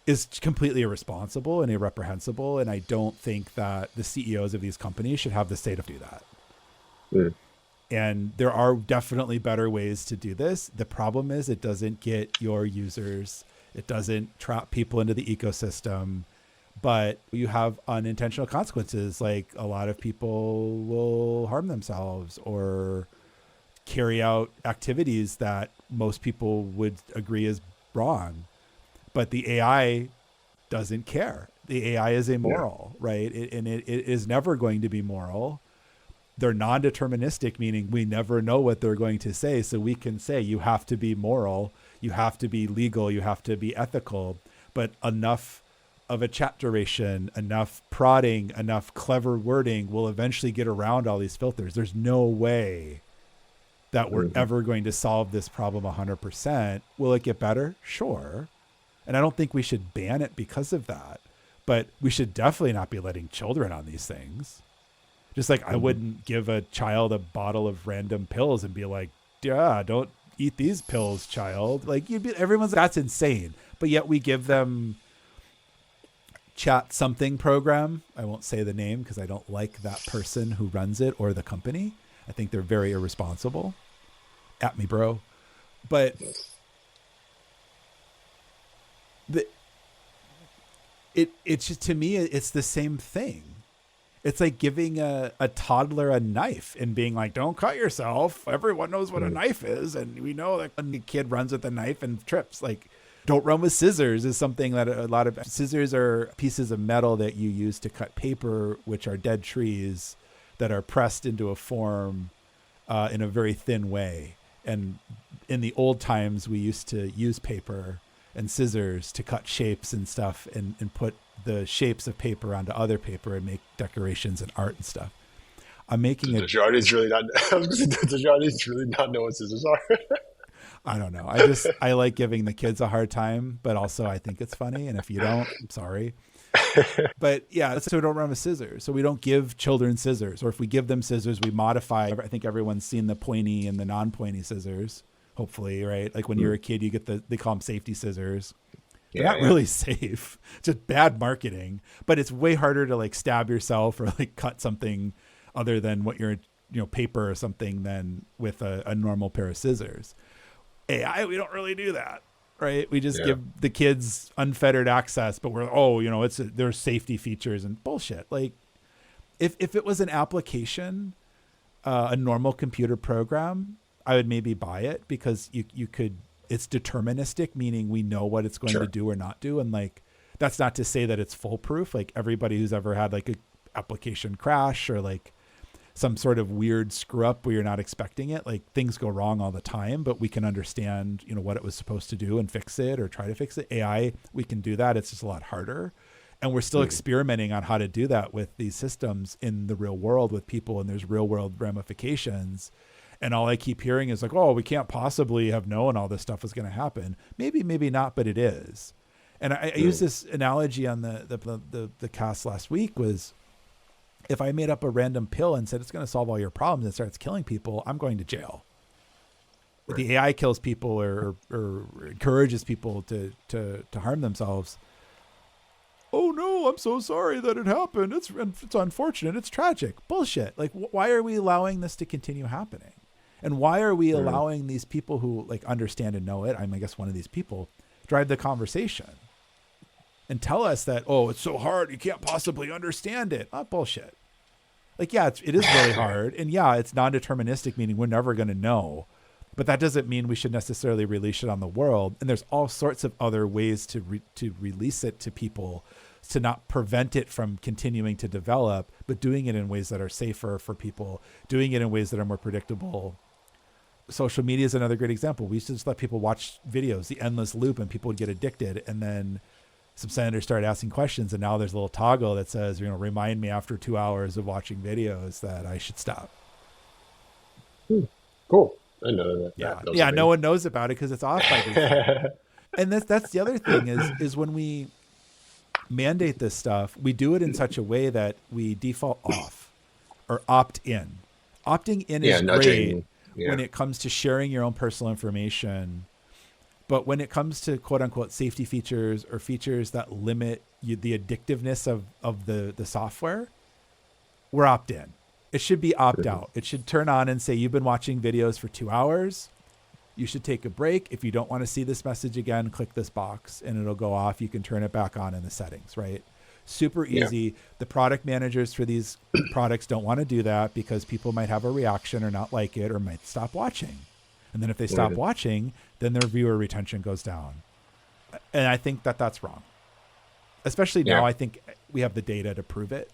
is completely irresponsible and irreprehensible. And I don't think that the CEOs of these companies should have the say to do that. Mm. And there are definitely better ways to do this. The problem is it doesn't get your users. It doesn't trap people into the ecosystem. But you have unintentional consequences, like a lot of people will harm themselves or carry out activities that most people would agree is wrong. But the AI doesn't care. The AI is amoral, right? It is never going to be moral. They're non-deterministic, meaning we never know what they're going to say. So we can say you have to be moral, you have to be legal, you have to be ethical, but enough of a chat duration, enough prodding, enough clever wording will eventually get around all these filters. There's no way that we're ever going to solve this problem 100%. Will it get better? Sure. And I don't think we should ban it because of that, but we should definitely not be letting children on these things. Just like I wouldn't give a child a bottle of random pills and be like, yeah, don't eat these pills, child. Like that's insane. But yet we give them chat something program. I won't say the name because I don't like that person who runs it or the company. I think they're very irresponsible. At me, bro. But it's just, to me, it's the same thing. It's like giving a toddler a knife and being like, don't cut yourself. Everyone knows what a knife is. And we know that when the kid runs with a knife and trips, like, don't run with scissors is something that a lot of scissors are pieces of metal that you use to cut paper, which are dead trees that are pressed into a form in a very thin way. And in the old times, we used to use paper and scissors to cut shapes and stuff and put the shapes of paper onto other paper and make decorations and art and stuff. I'm making Does your audience really not know what scissors are? I don't know. I like giving the kids a hard time, but also I think it's funny. And if you don't, I'm sorry. But yeah, so we don't run with scissors. So we don't give children scissors, or if we give them scissors, we modify. I think everyone's seen the pointy and the non-pointy scissors, hopefully, right? Like when you're a kid, you get they call them safety scissors. They're not really safe. It's just bad marketing, but it's way harder to like stab yourself or like cut something other than what you're, paper or something than with a normal pair of scissors. AI, we don't really do that, right? We just give the kids unfettered access, but there's safety features and bullshit. Like if it was an application, a normal computer program, I would maybe buy it because you could, it's deterministic, meaning we know what it's going to do or not do. And like, that's not to say that it's foolproof. Like everybody who's ever had like a application crash or like some sort of weird screw up where you're not expecting it, like things go wrong all the time, but we can understand, what it was supposed to do and fix it or try to fix it. AI, we can do that. It's just a lot harder. And we're still experimenting on how to do that with these systems in the real world with people. And there's real world ramifications. And all I keep hearing is like, oh, we can't possibly have known all this stuff was going to happen. Maybe, maybe not, but it is. And I used this analogy on the cast last week was, if I made up a random pill and said it's going to solve all your problems and starts killing people, I'm going to jail. If the AI kills people or encourages people to harm themselves, oh no, I'm so sorry that it happened. It's unfortunate. It's tragic. Bullshit. Like, why are we allowing this to continue happening? And why are we allowing these people who like understand and know it, I guess one of these people, drive the conversation and tell us that, oh, it's so hard, you can't possibly understand it. Bullshit. Like, yeah, it is really hard. And yeah, it's non-deterministic, meaning we're never going to know. But that doesn't mean we should necessarily release it on the world. And there's all sorts of other ways to release it to people, to not prevent it from continuing to develop, but doing it in ways that are safer for people, doing it in ways that are more predictable. Social media is another great example. We used to just let people watch videos, the endless loop, and people would get addicted. And then some senators started asking questions, and now there's a little toggle that says, remind me after 2 hours of watching videos that I should stop. Cool. I know that. Yeah. No one knows about it because it's off by default. And that's the other thing is when we mandate this stuff, we do it in such a way that we default off or opt in. Opting in is great when it comes to sharing your own personal information. But when it comes to quote unquote safety features or features that limit the addictiveness of the software, we're opt in. It should be opt out. It should turn on and say, you've been watching videos for 2 hours. You should take a break. If you don't want to see this message again, click this box and it'll go off. You can turn it back on in the settings, right? Super easy. Yeah. The product managers for these products don't want to do that because people might have a reaction or not like it or might stop watching. And then if they stop watching, then their viewer retention goes down. And I think that that's wrong. Especially now, I think we have the data to prove it.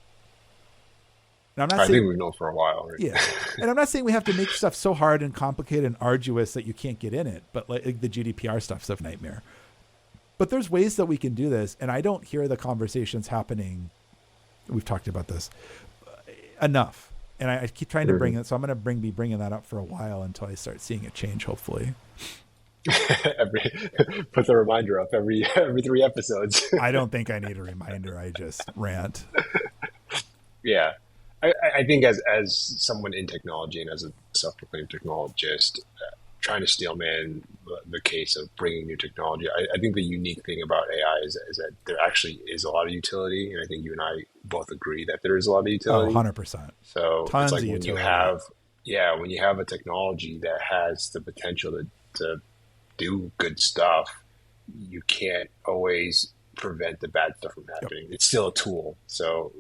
And I think we've known for a while. Right? Yeah. And I'm not saying we have to make stuff so hard and complicated and arduous that you can't get in it. But like the GDPR stuff's a nightmare. But there's ways that we can do this. And I don't hear the conversations happening. We've talked about this enough. And I keep trying to bring it. So I'm going to be bringing that up for a while until I start seeing it change, hopefully. Put the reminder up every 3 episodes. I don't think I need a reminder. I just rant. Yeah. I think as someone in technology and as a self-proclaimed technologist, trying to steelman the case of bringing new technology, I think the unique thing about AI is that there actually is a lot of utility. And I think you and I both agree that there is a lot of utility. 100%. So Tons it's like of when utility. when you have a technology that has the potential to do good stuff, you can't always prevent the bad stuff from happening. Yep. It's still a tool. So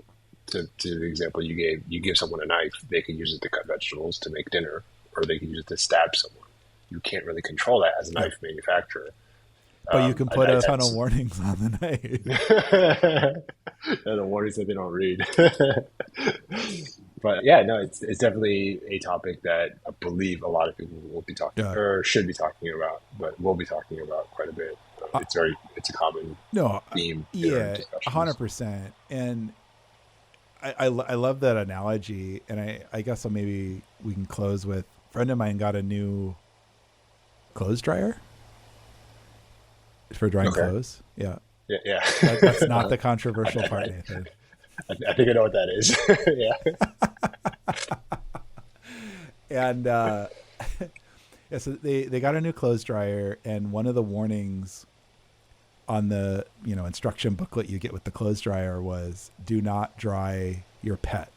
to the example you gave, you give someone a knife, they can use it to cut vegetables to make dinner, or they can use it to stab someone. You can't really control that as a knife manufacturer. But you can put a ton of warnings on the knife. And the warnings that they don't read. But yeah, no, it's definitely a topic that I believe a lot of people will be talking or should be talking about, but we'll be talking about quite a bit. It's a common theme. Yeah, 100%. And I love that analogy. And I guess maybe we can close with a friend of mine got a new clothes dryer for drying clothes. Yeah. Yeah. That's not the controversial part, Nathan. I think I know what that is. Yeah. And so they got a new clothes dryer, and one of the warnings on the instruction booklet you get with the clothes dryer was, do not dry your pet.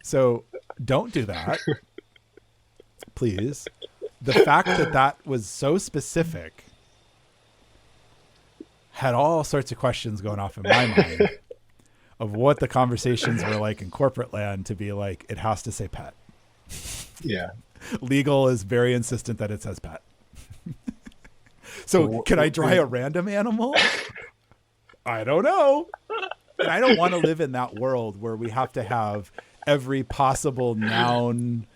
So don't do that, please. The fact that that was so specific had all sorts of questions going off in my mind of what the conversations were like in corporate land to be like, it has to say pet. Yeah. Legal is very insistent that it says pet. So can I try a random animal? I don't know. And I don't want to live in that world where we have to have every possible noun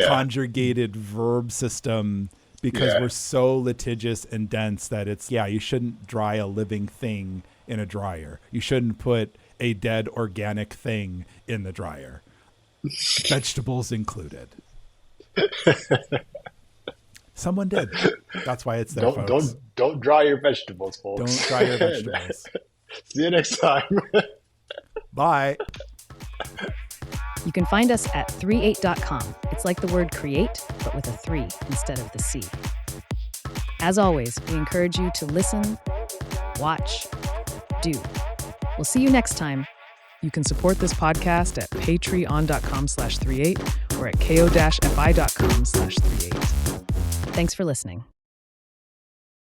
conjugated verb system because we're so litigious and dense that it's, you shouldn't dry a living thing in a dryer. You shouldn't put a dead organic thing in the dryer. Vegetables included. Someone did. That's why it's there, folks. Don't dry your vegetables, folks. Don't dry your vegetables. See you next time. Bye. You can find us at 3reate.com. It's like the word create, but with a 3 instead of the C. As always, we encourage you to listen, watch, do. We'll see you next time. You can support this podcast at patreon.com/3reate or at ko-fi.com/3reate. Thanks for listening.